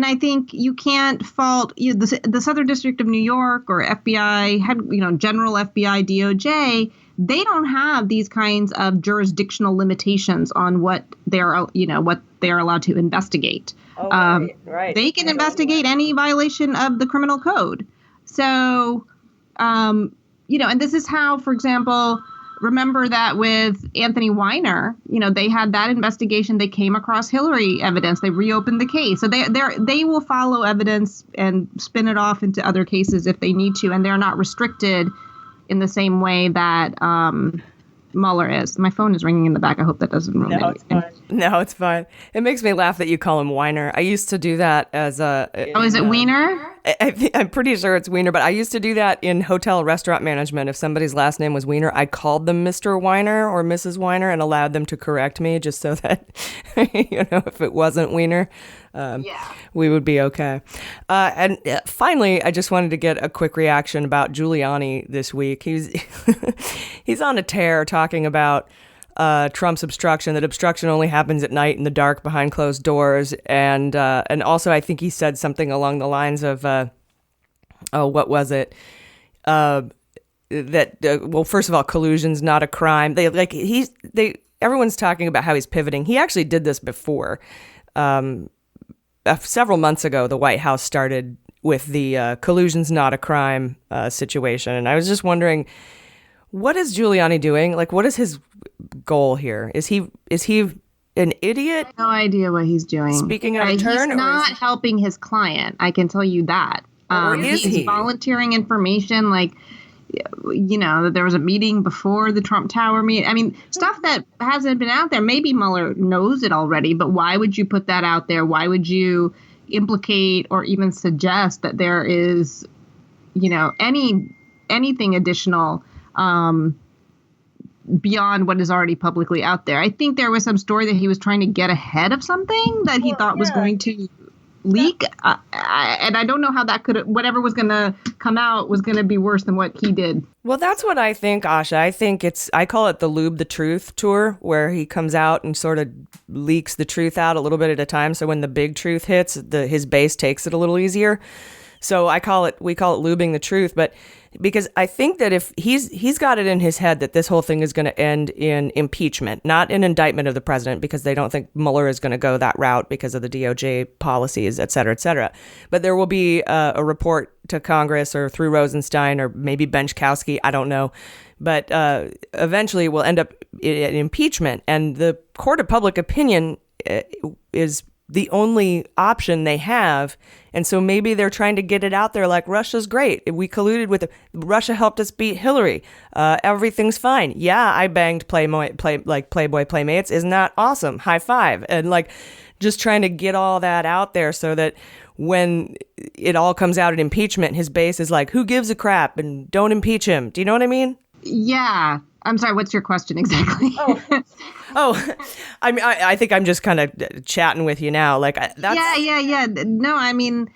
I think you can't fault the Southern District of New York or FBI, general FBI, DOJ. They don't have these kinds of jurisdictional limitations on what they're allowed to investigate. Oh, right. They can investigate any violation of the criminal code. So, and this is how, for example, remember that with Anthony Weiner, they had that investigation. They came across Hillary evidence. They reopened the case. So they will follow evidence and spin it off into other cases if they need to. And they're not restricted in the same way that Mueller is. My phone is ringing in the back. I hope that doesn't ruin anything. No, it's fine. It makes me laugh that you call him Weiner. I used to do that as a... Oh, is it Weiner? I'm pretty sure it's Weiner, but I used to do that in hotel restaurant management. If somebody's last name was Weiner, I called them Mr. Weiner or Mrs. Weiner and allowed them to correct me just so that, if it wasn't Weiner, we would be okay. And finally, I just wanted to get a quick reaction about Giuliani this week. He's on a tear talking about Trump's obstruction, that obstruction only happens at night in the dark behind closed doors. And also I think he said something along the lines of, what was it? Well, first of all, collusion's not a crime. Everyone's talking about how he's pivoting. He actually did this before. Several months ago, the White House started with the collusion's not a crime situation. And I was just wondering, what is Giuliani doing? Like, what is his goal here? Is he an idiot? No idea what he's doing. Speaking out of turn? He's not helping his client. I can tell you that. Or is he? He's volunteering information like, that there was a meeting before the Trump Tower meeting. I mean, stuff that hasn't been out there. Maybe Mueller knows it already, but why would you put that out there? Why would you implicate or even suggest that there is, anything additional beyond what is already publicly out there? I think there was some story that he was trying to get ahead of something that he thought was going to leak. And I don't know how that whatever was going to come out was going to be worse than what he did. Well, that's what I think, Asha. I call it the Lube the Truth tour, where he comes out and sort of leaks the truth out a little bit at a time. So when the big truth hits, his base takes it a little easier. So we call it lubing the truth, but because I think that if he's got it in his head that this whole thing is going to end in impeachment, not an indictment of the president, because they don't think Mueller is going to go that route because of the DOJ policies, et cetera, et cetera. But there will be a report to Congress or through Rosenstein or maybe Benchkowski, I don't know. But eventually we'll end up in impeachment. And the court of public opinion is the only option they have. And so maybe they're trying to get it out there like Russia's great. We colluded with Russia, helped us beat Hillary. Everything's fine. Yeah, I banged Playboy Playmates. Isn't that awesome? High five. And like just trying to get all that out there so that when it all comes out in impeachment, his base is like, who gives a crap and don't impeach him. Do you know what I mean? Yeah. I'm sorry, what's your question exactly? I mean, I think I'm just kind of chatting with you now. Like, that's... Yeah. No, I mean,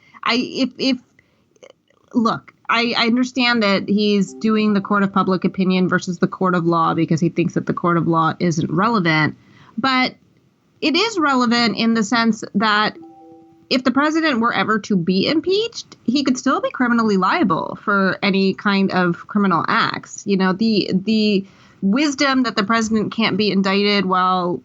look, I understand that he's doing the court of public opinion versus the court of law because he thinks that the court of law isn't relevant. But it is relevant in the sense that if the president were ever to be impeached, he could still be criminally liable for any kind of criminal acts. You know, the wisdom that the president can't be indicted while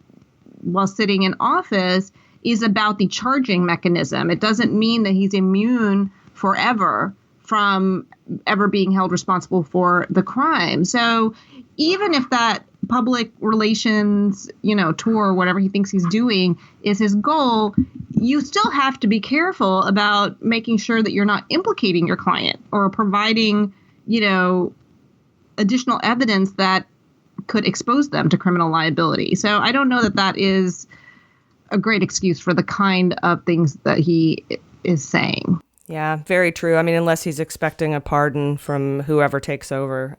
sitting in office is about the charging mechanism. It doesn't mean that he's immune forever from ever being held responsible for the crime. So even if that public relations, tour, whatever he thinks he's doing is his goal, you still have to be careful about making sure that you're not implicating your client or providing, additional evidence that could expose them to criminal liability. So I don't know that that is a great excuse for the kind of things that he is saying. Yeah, very true. I mean, unless he's expecting a pardon from whoever takes over.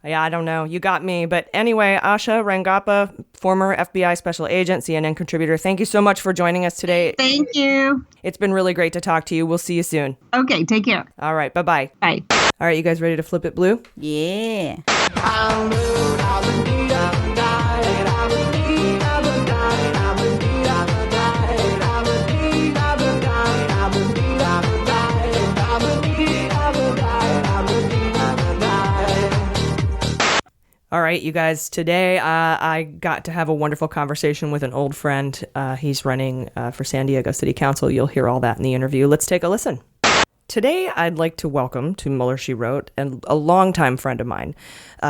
Yeah, I don't know. You got me. But anyway, Asha Rangappa, former FBI special agent, CNN contributor, thank you so much for joining us today. Thank you. It's been really great to talk to you. We'll see you soon. Okay, take care. All right, bye-bye. Bye. All right, you guys ready to flip it blue? Yeah. All right, you guys, today I got to have a wonderful conversation with an old friend. He's running for San Diego City Council. You'll hear all that in the interview. Let's take a listen. Today, I'd like to welcome to Mueller, She Wrote, and a longtime friend of mine.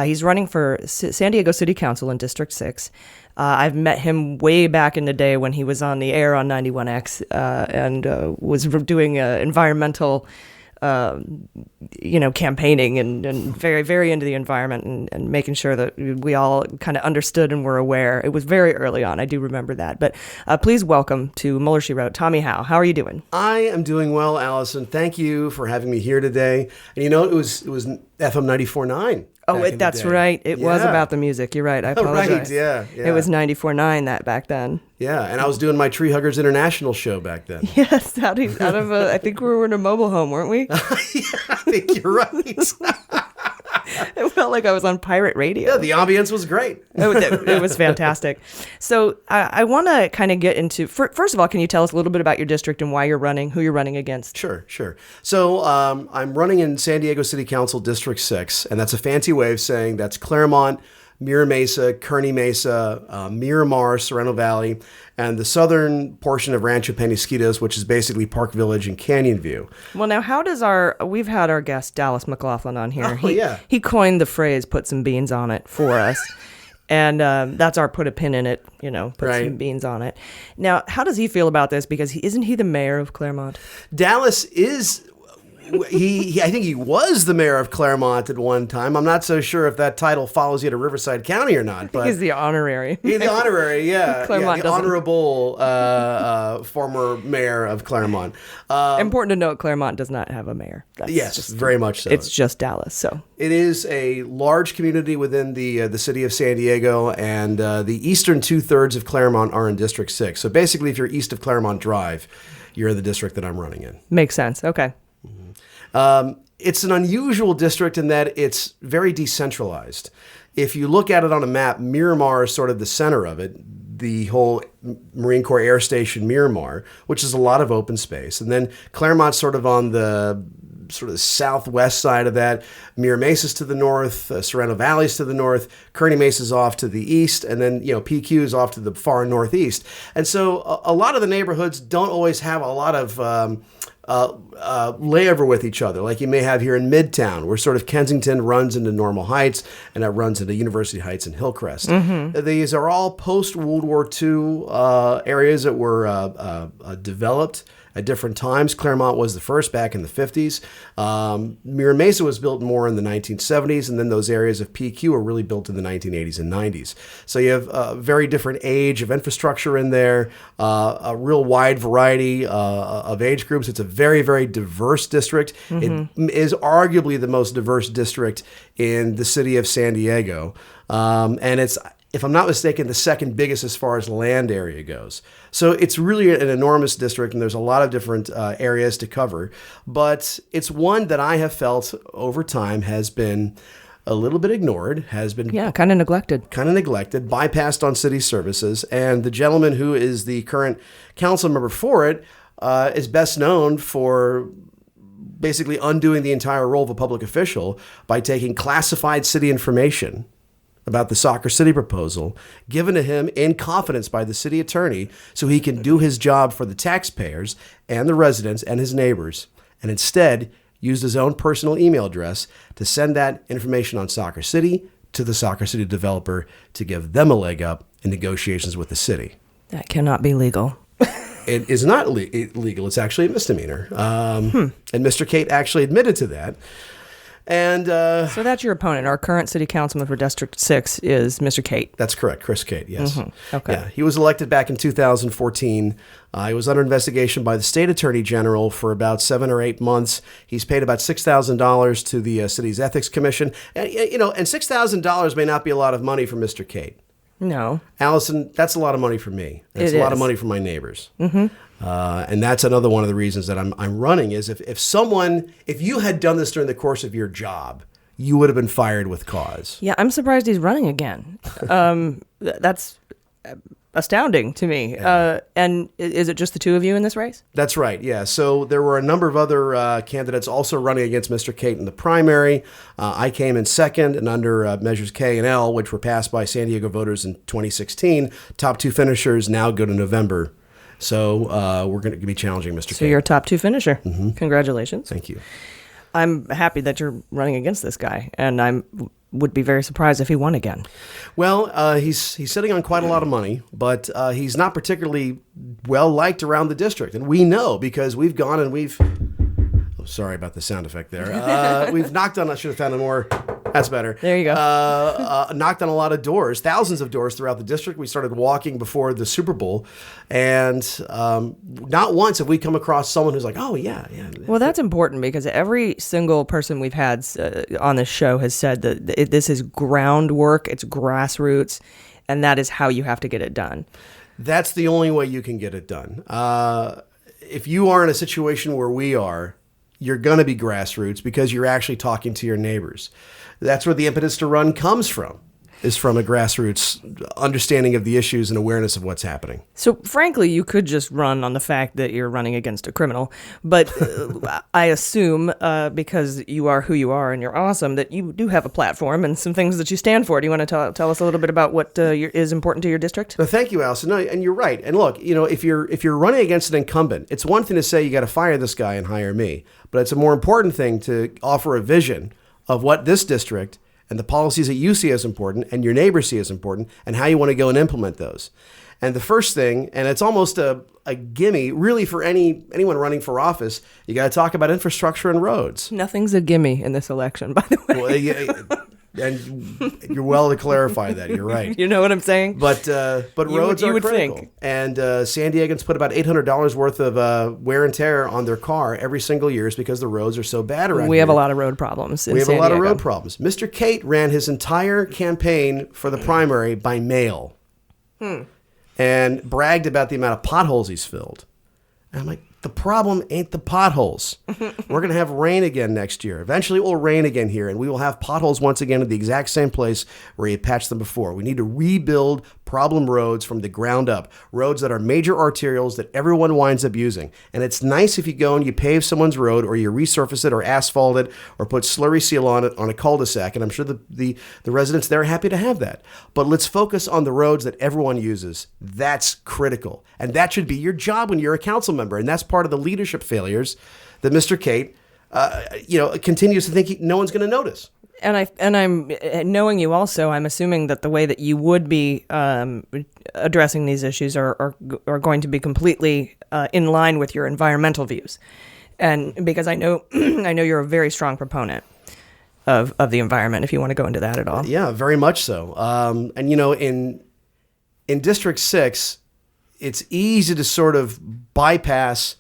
He's running for San Diego City Council in District 6. I've met him way back in the day when he was on the air on 91X and was doing environmental campaigning and very, very into the environment and making sure that we all kind of understood and were aware. It was very early on. I do remember that. But please welcome to Mueller, She Wrote, Tommy Hough. How are you doing? I am doing well, Allison. Thank you for having me here today. And it was FM 94.9. Oh, that's right. It was about the music. You're right. I apologize. Right, yeah. It was 94.9 that back then. Yeah, and I was doing my Tree Huggers International show back then. Yes, out of I think we were in a mobile home, weren't we? Yeah, I think you're right. It felt like I was on pirate radio. Yeah, the ambience was great. It was fantastic. So I want to kind of get into, first of all, can you tell us a little bit about your district and why you're running, who you're running against? Sure. So I'm running in San Diego City Council District 6, and that's a fancy way of saying that's Claremont, Mira Mesa, Kearny Mesa, Miramar, Sorrento Valley, and the southern portion of Rancho Penasquitos, which is basically Park Village and Canyon View. Well, now, how does we've had our guest, Dallas McLaughlin, on here. Oh, He coined the phrase, put some beans on it for us. And that's our put a pin in it, put some beans on it. Now, how does he feel about this? Because isn't he the mayor of Claremont? Dallas is... I think he was the mayor of Claremont at one time. I'm not so sure if that title follows you to Riverside County or not. But he's the honorary. He's the honorary, yeah. Claremont the honorable former mayor of Claremont. Important to note, Claremont does not have a mayor. Yes, very much so. It's just Dallas. So it is a large community within the city of San Diego, and the eastern 2/3 of Claremont are in District 6. So basically, if you're east of Claremont Drive, you're in the district that I'm running in. Makes sense. Okay. It's an unusual district in that it's very decentralized. If you look at it on a map, Miramar is sort of the center of it. the whole Marine Corps Air Station Miramar, which is a lot of open space. And then Claremont's sort of on the southwest side of that. Mira Mesa's to the north, Sorrento Valley's to the north, Kearny Mesa's off to the east, and then PQ is off to the far northeast. And so a lot of the neighborhoods don't always have a lot of layover with each other, like you may have here in Midtown, where sort of Kensington runs into Normal Heights, and that runs into University Heights and Hillcrest. Mm-hmm. These are all post-World War II areas that were developed at different times. Claremont was the first back in the 50s. Mira Mesa was built more in the 1970s, and then those areas of PQ were really built in the 1980s and 90s. So you have a very different age of infrastructure in there, a real wide variety of age groups. It's a very, very diverse district. Mm-hmm. It is arguably the most diverse district in the city of San Diego. And it's, if I'm not mistaken, the second biggest as far as land area goes. So it's really an enormous district, and there's a lot of different areas to cover. But it's one that I have felt over time has been a little bit ignored, has been kind of neglected, bypassed on city services. And the gentleman who is the current council member for it is best known for basically undoing the entire role of a public official by taking classified city information about the Soccer City proposal given to him in confidence by the city attorney so he can do his job for the taxpayers and the residents and his neighbors, and instead used his own personal email address to send that information on Soccer City to the Soccer City developer to give them a leg up in negotiations with the city. That cannot be legal. It is not legal. It's actually a misdemeanor. And Mr. Cate actually admitted to that. And so that's your opponent. Our current city councilman for District 6 is Mr. Cate. That's correct, Chris Cate, yes. Mm-hmm. Okay. Yeah, he was elected back in 2014. He was under investigation by the state attorney general for about 7 or 8 months. He's paid about $6,000 to the city's ethics commission. And, and $6,000 may not be a lot of money for Mr. Cate. No. Allison, that's a lot of money for me. That's a lot of money for my neighbors. Mm-hmm. And that's another one of the reasons that I'm running is if you had done this during the course of your job, you would have been fired with cause. Yeah, I'm surprised he's running again. That's astounding to me. And is it just the two of you in this race? That's right, yeah. So there were a number of other candidates also running against Mr. Cate in the primary. I came in second, and under Measures K and L, which were passed by San Diego voters in 2016, top two finishers now go to November. So we're going to be challenging Mr. Cate. So you're a top two finisher. Mm-hmm. Congratulations. Thank you. I'm happy that you're running against this guy, and I would be very surprised if he won again. Well, he's sitting on quite a lot of money, but he's not particularly well liked around the district, and we know because we've gone and we've. Oh, sorry about the sound effect there. We've knocked on. I should have found a more. That's better. There you go. Knocked on a lot of doors, thousands of doors throughout the district. We started walking before the Super Bowl, and not once have we come across someone who's like, "Oh yeah." Well, that's important because every single person we've had on this show has said that this is groundwork, it's grassroots, and that is how you have to get it done. That's the only way you can get it done. If you are in a situation where we are, you're going to be grassroots because you're actually talking to your neighbors. That's where the impetus to run comes from, is from a grassroots understanding of the issues and awareness of what's happening. So frankly, you could just run on the fact that you're running against a criminal, but I assume because you are who you are and you're awesome, that you do have a platform and some things that you stand for. Do you want to tell us a little bit about what is important to your district? No, thank you, Allison. No, and you're right. And look, if you're running against an incumbent, it's one thing to say you got to fire this guy and hire me, but it's a more important thing to offer a vision of what this district and the policies that you see as important and your neighbors see as important and how you want to go and implement those. And the first thing, and it's almost a gimme really for anyone running for office, you got to talk about infrastructure and roads. Nothing's a gimme in this election, by the way. Well, and you're well to clarify that. You're right. You know what I'm saying? But roads are critical. Think. And San Diegans put about $800 worth of wear and tear on their car every single year because the roads are so bad around here. We have a lot of road problems in We have San a lot Diego. of road problems. Mr. Cate ran his entire campaign for the primary by mail and bragged about the amount of potholes he's filled. And I'm like, the problem ain't the potholes. We're going to have rain again next year. Eventually it will rain again here, and we will have potholes once again at the exact same place where he patched them before. We need to rebuild problem roads from the ground up, roads that are major arterials that everyone winds up using. And it's nice if you go and you pave someone's road or you resurface it or asphalt it or put slurry seal on it on a cul-de-sac. And I'm sure the residents there are happy to have that. But let's focus on the roads that everyone uses. That's critical. And that should be your job when you're a council member. And that's part of the leadership failures that Mr. Cate, continues to think no one's going to notice. And I'm knowing you also, I'm assuming that the way that you would be addressing these issues are going to be completely in line with your environmental views. And because I know you're a very strong proponent of the environment, if you want to go into that at all. Yeah, very much so. And in District 6, it's easy to sort of bypass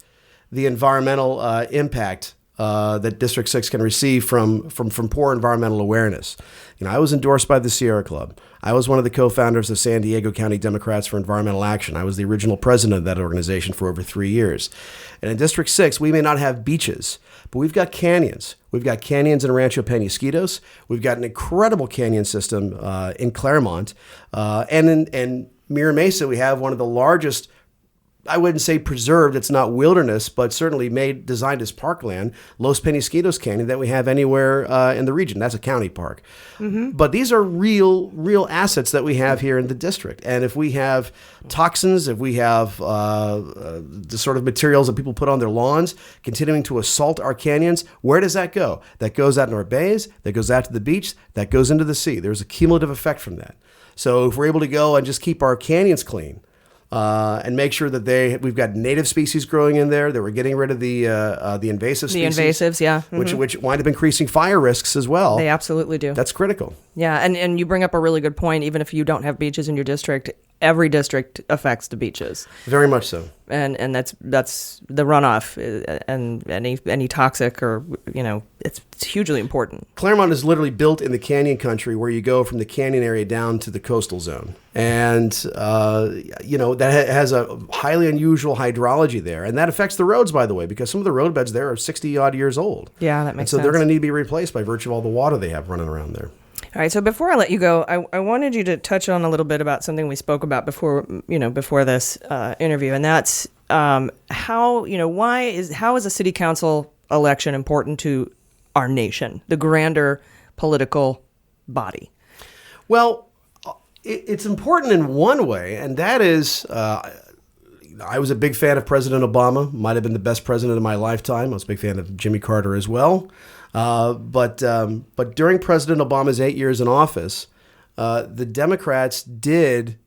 the environmental impact that District 6 can receive from poor environmental awareness. I was endorsed by the Sierra Club. I was one of the co-founders of San Diego County Democrats for Environmental Action. I was the original president of that organization for over 3 years. And in District 6, we may not have beaches, but we've got canyons. We've got canyons in Rancho Penasquitos. We've got an incredible canyon system in Claremont. And in Mira Mesa, we have one of the largest, I wouldn't say preserved, it's not wilderness, but certainly designed as parkland, Los Penasquitos Canyon, that we have anywhere in the region. That's a county park. Mm-hmm. But these are real assets that we have here in the district. And if we have toxins, if we have the sort of materials that people put on their lawns, continuing to assault our canyons, where does that go? That goes out in our bays, that goes out to the beach, that goes into the sea. There's a cumulative effect from that. So if we're able to go and just keep our canyons clean, and make sure that we've got native species growing in there, that we're getting rid of the invasive species. The invasives, yeah. Mm-hmm. Which wind up increasing fire risks as well. They absolutely do. That's critical. Yeah, and you bring up a really good point. Even if you don't have beaches in your district, every district affects the beaches. Very much so. And that's the runoff and any toxic or, it's hugely important. Claremont is literally built in the canyon country where you go from the canyon area down to the coastal zone. And, that has a highly unusual hydrology there. And that affects the roads, by the way, because some of the roadbeds there are 60-odd years old. Yeah, that makes sense. So they're going to need to be replaced by virtue of all the water they have running around there. All right, so before I let you go, I wanted you to touch on a little bit about something we spoke about before this interview, and that's how is a city council election important to our nation, the grander political body? Well, it's important in one way, and that is, I was a big fan of President Obama, might have been the best president of my lifetime. I was a big fan of Jimmy Carter as well. But during President Obama's 8 years in office, the Democrats did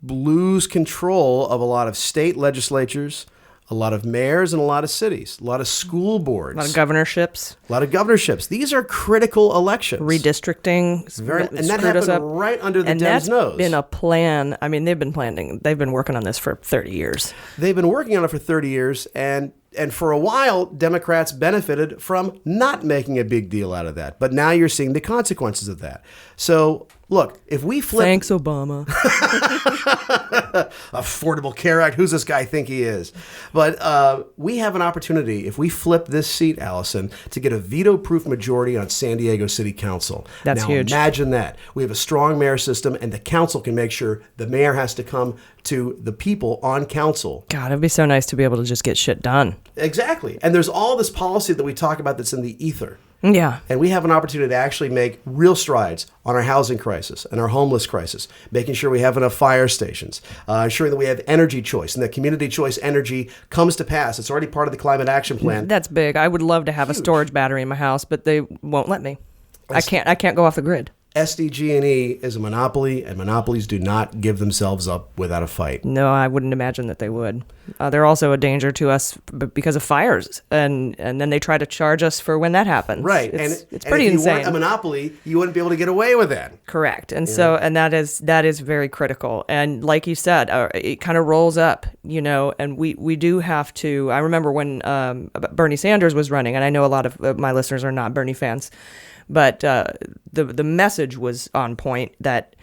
lose control of a lot of state legislatures, a lot of mayors, and a lot of cities, a lot of school boards. A lot of governorships. These are critical elections. Redistricting. And that happened right under the Dems' nose. And that's been a plan. I mean, they've been working on this for 30 years. They've been working on it for 30 years, and for a while, Democrats benefited from not making a big deal out of that. But now you're seeing the consequences of that. So, look, if we flip... Thanks, Obama. Affordable Care Act. Who's this guy think he is? But we have an opportunity, if we flip this seat, Allison, to get a veto-proof majority on San Diego City Council. That's huge. Imagine that. We have a strong mayor system, and the council can make sure the mayor has to come to the people on council. God, it'd be so nice to be able to just get shit done. Exactly. And there's all this policy that we talk about that's in the ether. Yeah. And we have an opportunity to actually make real strides on our housing crisis and our homeless crisis, making sure we have enough fire stations, ensuring that we have energy choice and that community choice energy comes to pass. It's already part of the climate action plan. That's big. I would love to have a storage battery in my house, but they won't let me. I can't go off the grid. SDG&E is a monopoly, and monopolies do not give themselves up without a fight. No, I wouldn't imagine that they would. They're also a danger to us because of fires, and then they try to charge us for when that happens. Right, it's and pretty if you insane. weren't a monopoly, you wouldn't be able to get away with that. Correct, and that is very critical. And like you said, it kind of rolls up, and we do have to. I remember when Bernie Sanders was running, and I know a lot of my listeners are not Bernie fans. But the message was on point that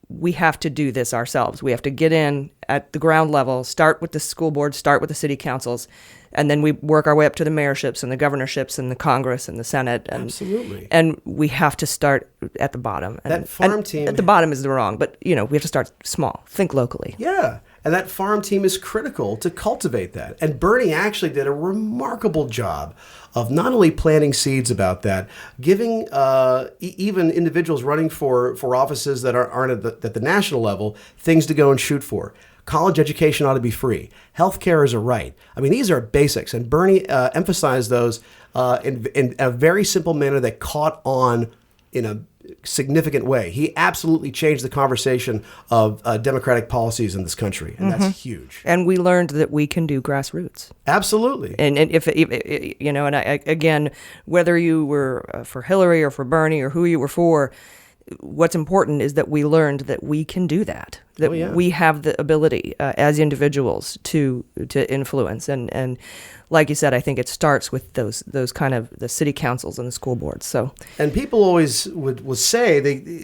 we have to do this ourselves. We have to get in at the ground level, start with the school board, start with the city councils, And then we work our way up to the mayorships and the governorships and the Congress and the Senate. And, Absolutely. And we have to start at the bottom. That farm team... At the bottom is the wrong, but, we have to start small. Think locally. Yeah. And that farm team is critical to cultivate that. And Bernie actually did a remarkable job of not only planting seeds about that, giving even individuals running for offices that aren't at the national level things to go and shoot for. College education ought to be free. Healthcare is a right. I mean, these are basics. And Bernie emphasized those in a very simple manner that caught on in a significant way. He absolutely changed the conversation of democratic policies in this country, and that's huge. And we learned that we can do grassroots. Absolutely. And if and again, whether you were for Hillary or for Bernie or who you were for, what's important is that we learned that we can do that. That we have the ability as individuals to influence. And like you said, I think it starts with those kind of the city councils and the school boards. So, and people always would say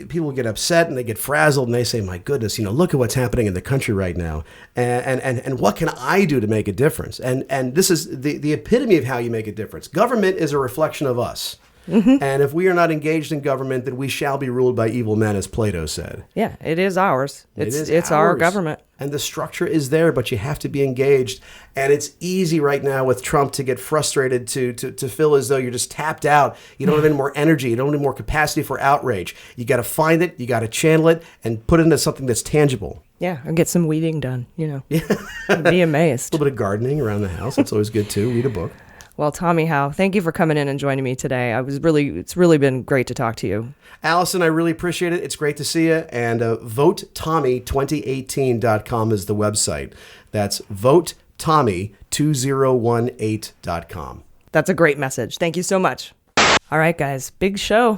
people get upset and they get frazzled and they say, "My goodness, look at what's happening in the country right now, and what can I do to make a difference?" And this is the epitome of how you make a difference. Government is a reflection of us. Mm-hmm. And if we are not engaged in government, then we shall be ruled by evil men, as Plato said. Yeah, it is ours. It's our government. And the structure is there, but you have to be engaged. And it's easy right now with Trump to get frustrated, to feel as though you're just tapped out. You don't have any more energy. You don't have any more capacity for outrage. You got to find it. You got to channel it and put it into something that's tangible. Yeah, and get some weeding done, Yeah. Be amazed. A little bit of gardening around the house. That's always good, too. Read a book. Well, Tommy Hough, thank you for coming in and joining me today. It's really been great to talk to you. Allison, I really appreciate it. It's great to see you. And votetommy2018.com is the website. That's votetommy2018.com. That's a great message. Thank you so much. All right, guys, big show.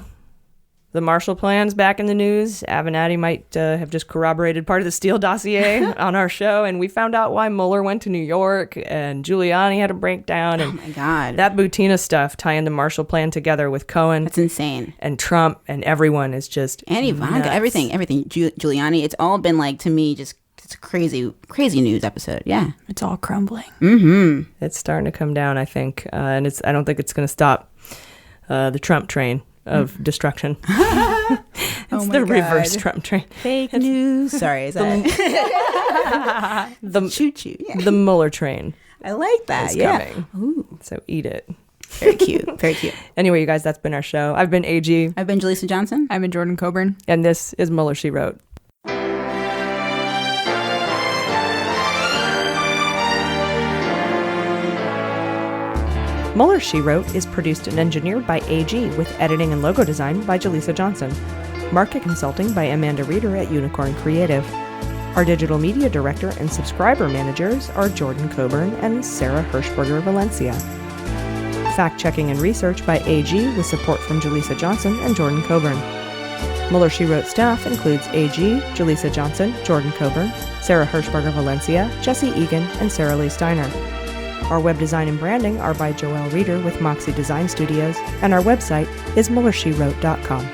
The Marshall Plan's back in the news. Avenatti might have just corroborated part of the Steele dossier on our show, and we found out why Mueller went to New York, and Giuliani had a breakdown. And oh, my God. That Butina stuff, tying the Marshall Plan together with Cohen. That's insane. And Trump and everyone is just and Ivanka, nuts. everything. Giuliani. It's all been to me, just it's a crazy news episode. Yeah. It's all crumbling. Mm-hmm. It's starting to come down, I think. And I don't think it's going to stop the Trump train of destruction. It's the reverse Trump train. Fake news. Sorry, is that the choo-choo? Yeah. The Mueller train. I like that. Coming. Ooh. So eat it. Very cute. Very cute. Anyway, you guys, that's been our show. I've been AG. I've been Jaleesa Johnson. I've been Jordan Coburn. And this is Mueller, She Wrote. Mueller, She Wrote is produced and engineered by AG with editing and logo design by Jaleesa Johnson. Market consulting by Amanda Reeder at Unicorn Creative. Our digital media director and subscriber managers are Jordan Coburn and Sarah Hirschberger Valencia. Fact-checking and research by AG with support from Jaleesa Johnson and Jordan Coburn. Mueller, She Wrote staff includes AG, Jaleesa Johnson, Jordan Coburn, Sarah Hirschberger Valencia, Jesse Egan, and Sarah Lee Steiner. Our web design and branding are by Joelle Reeder with Moxie Design Studios, and our website is MuellerSheWrote.com.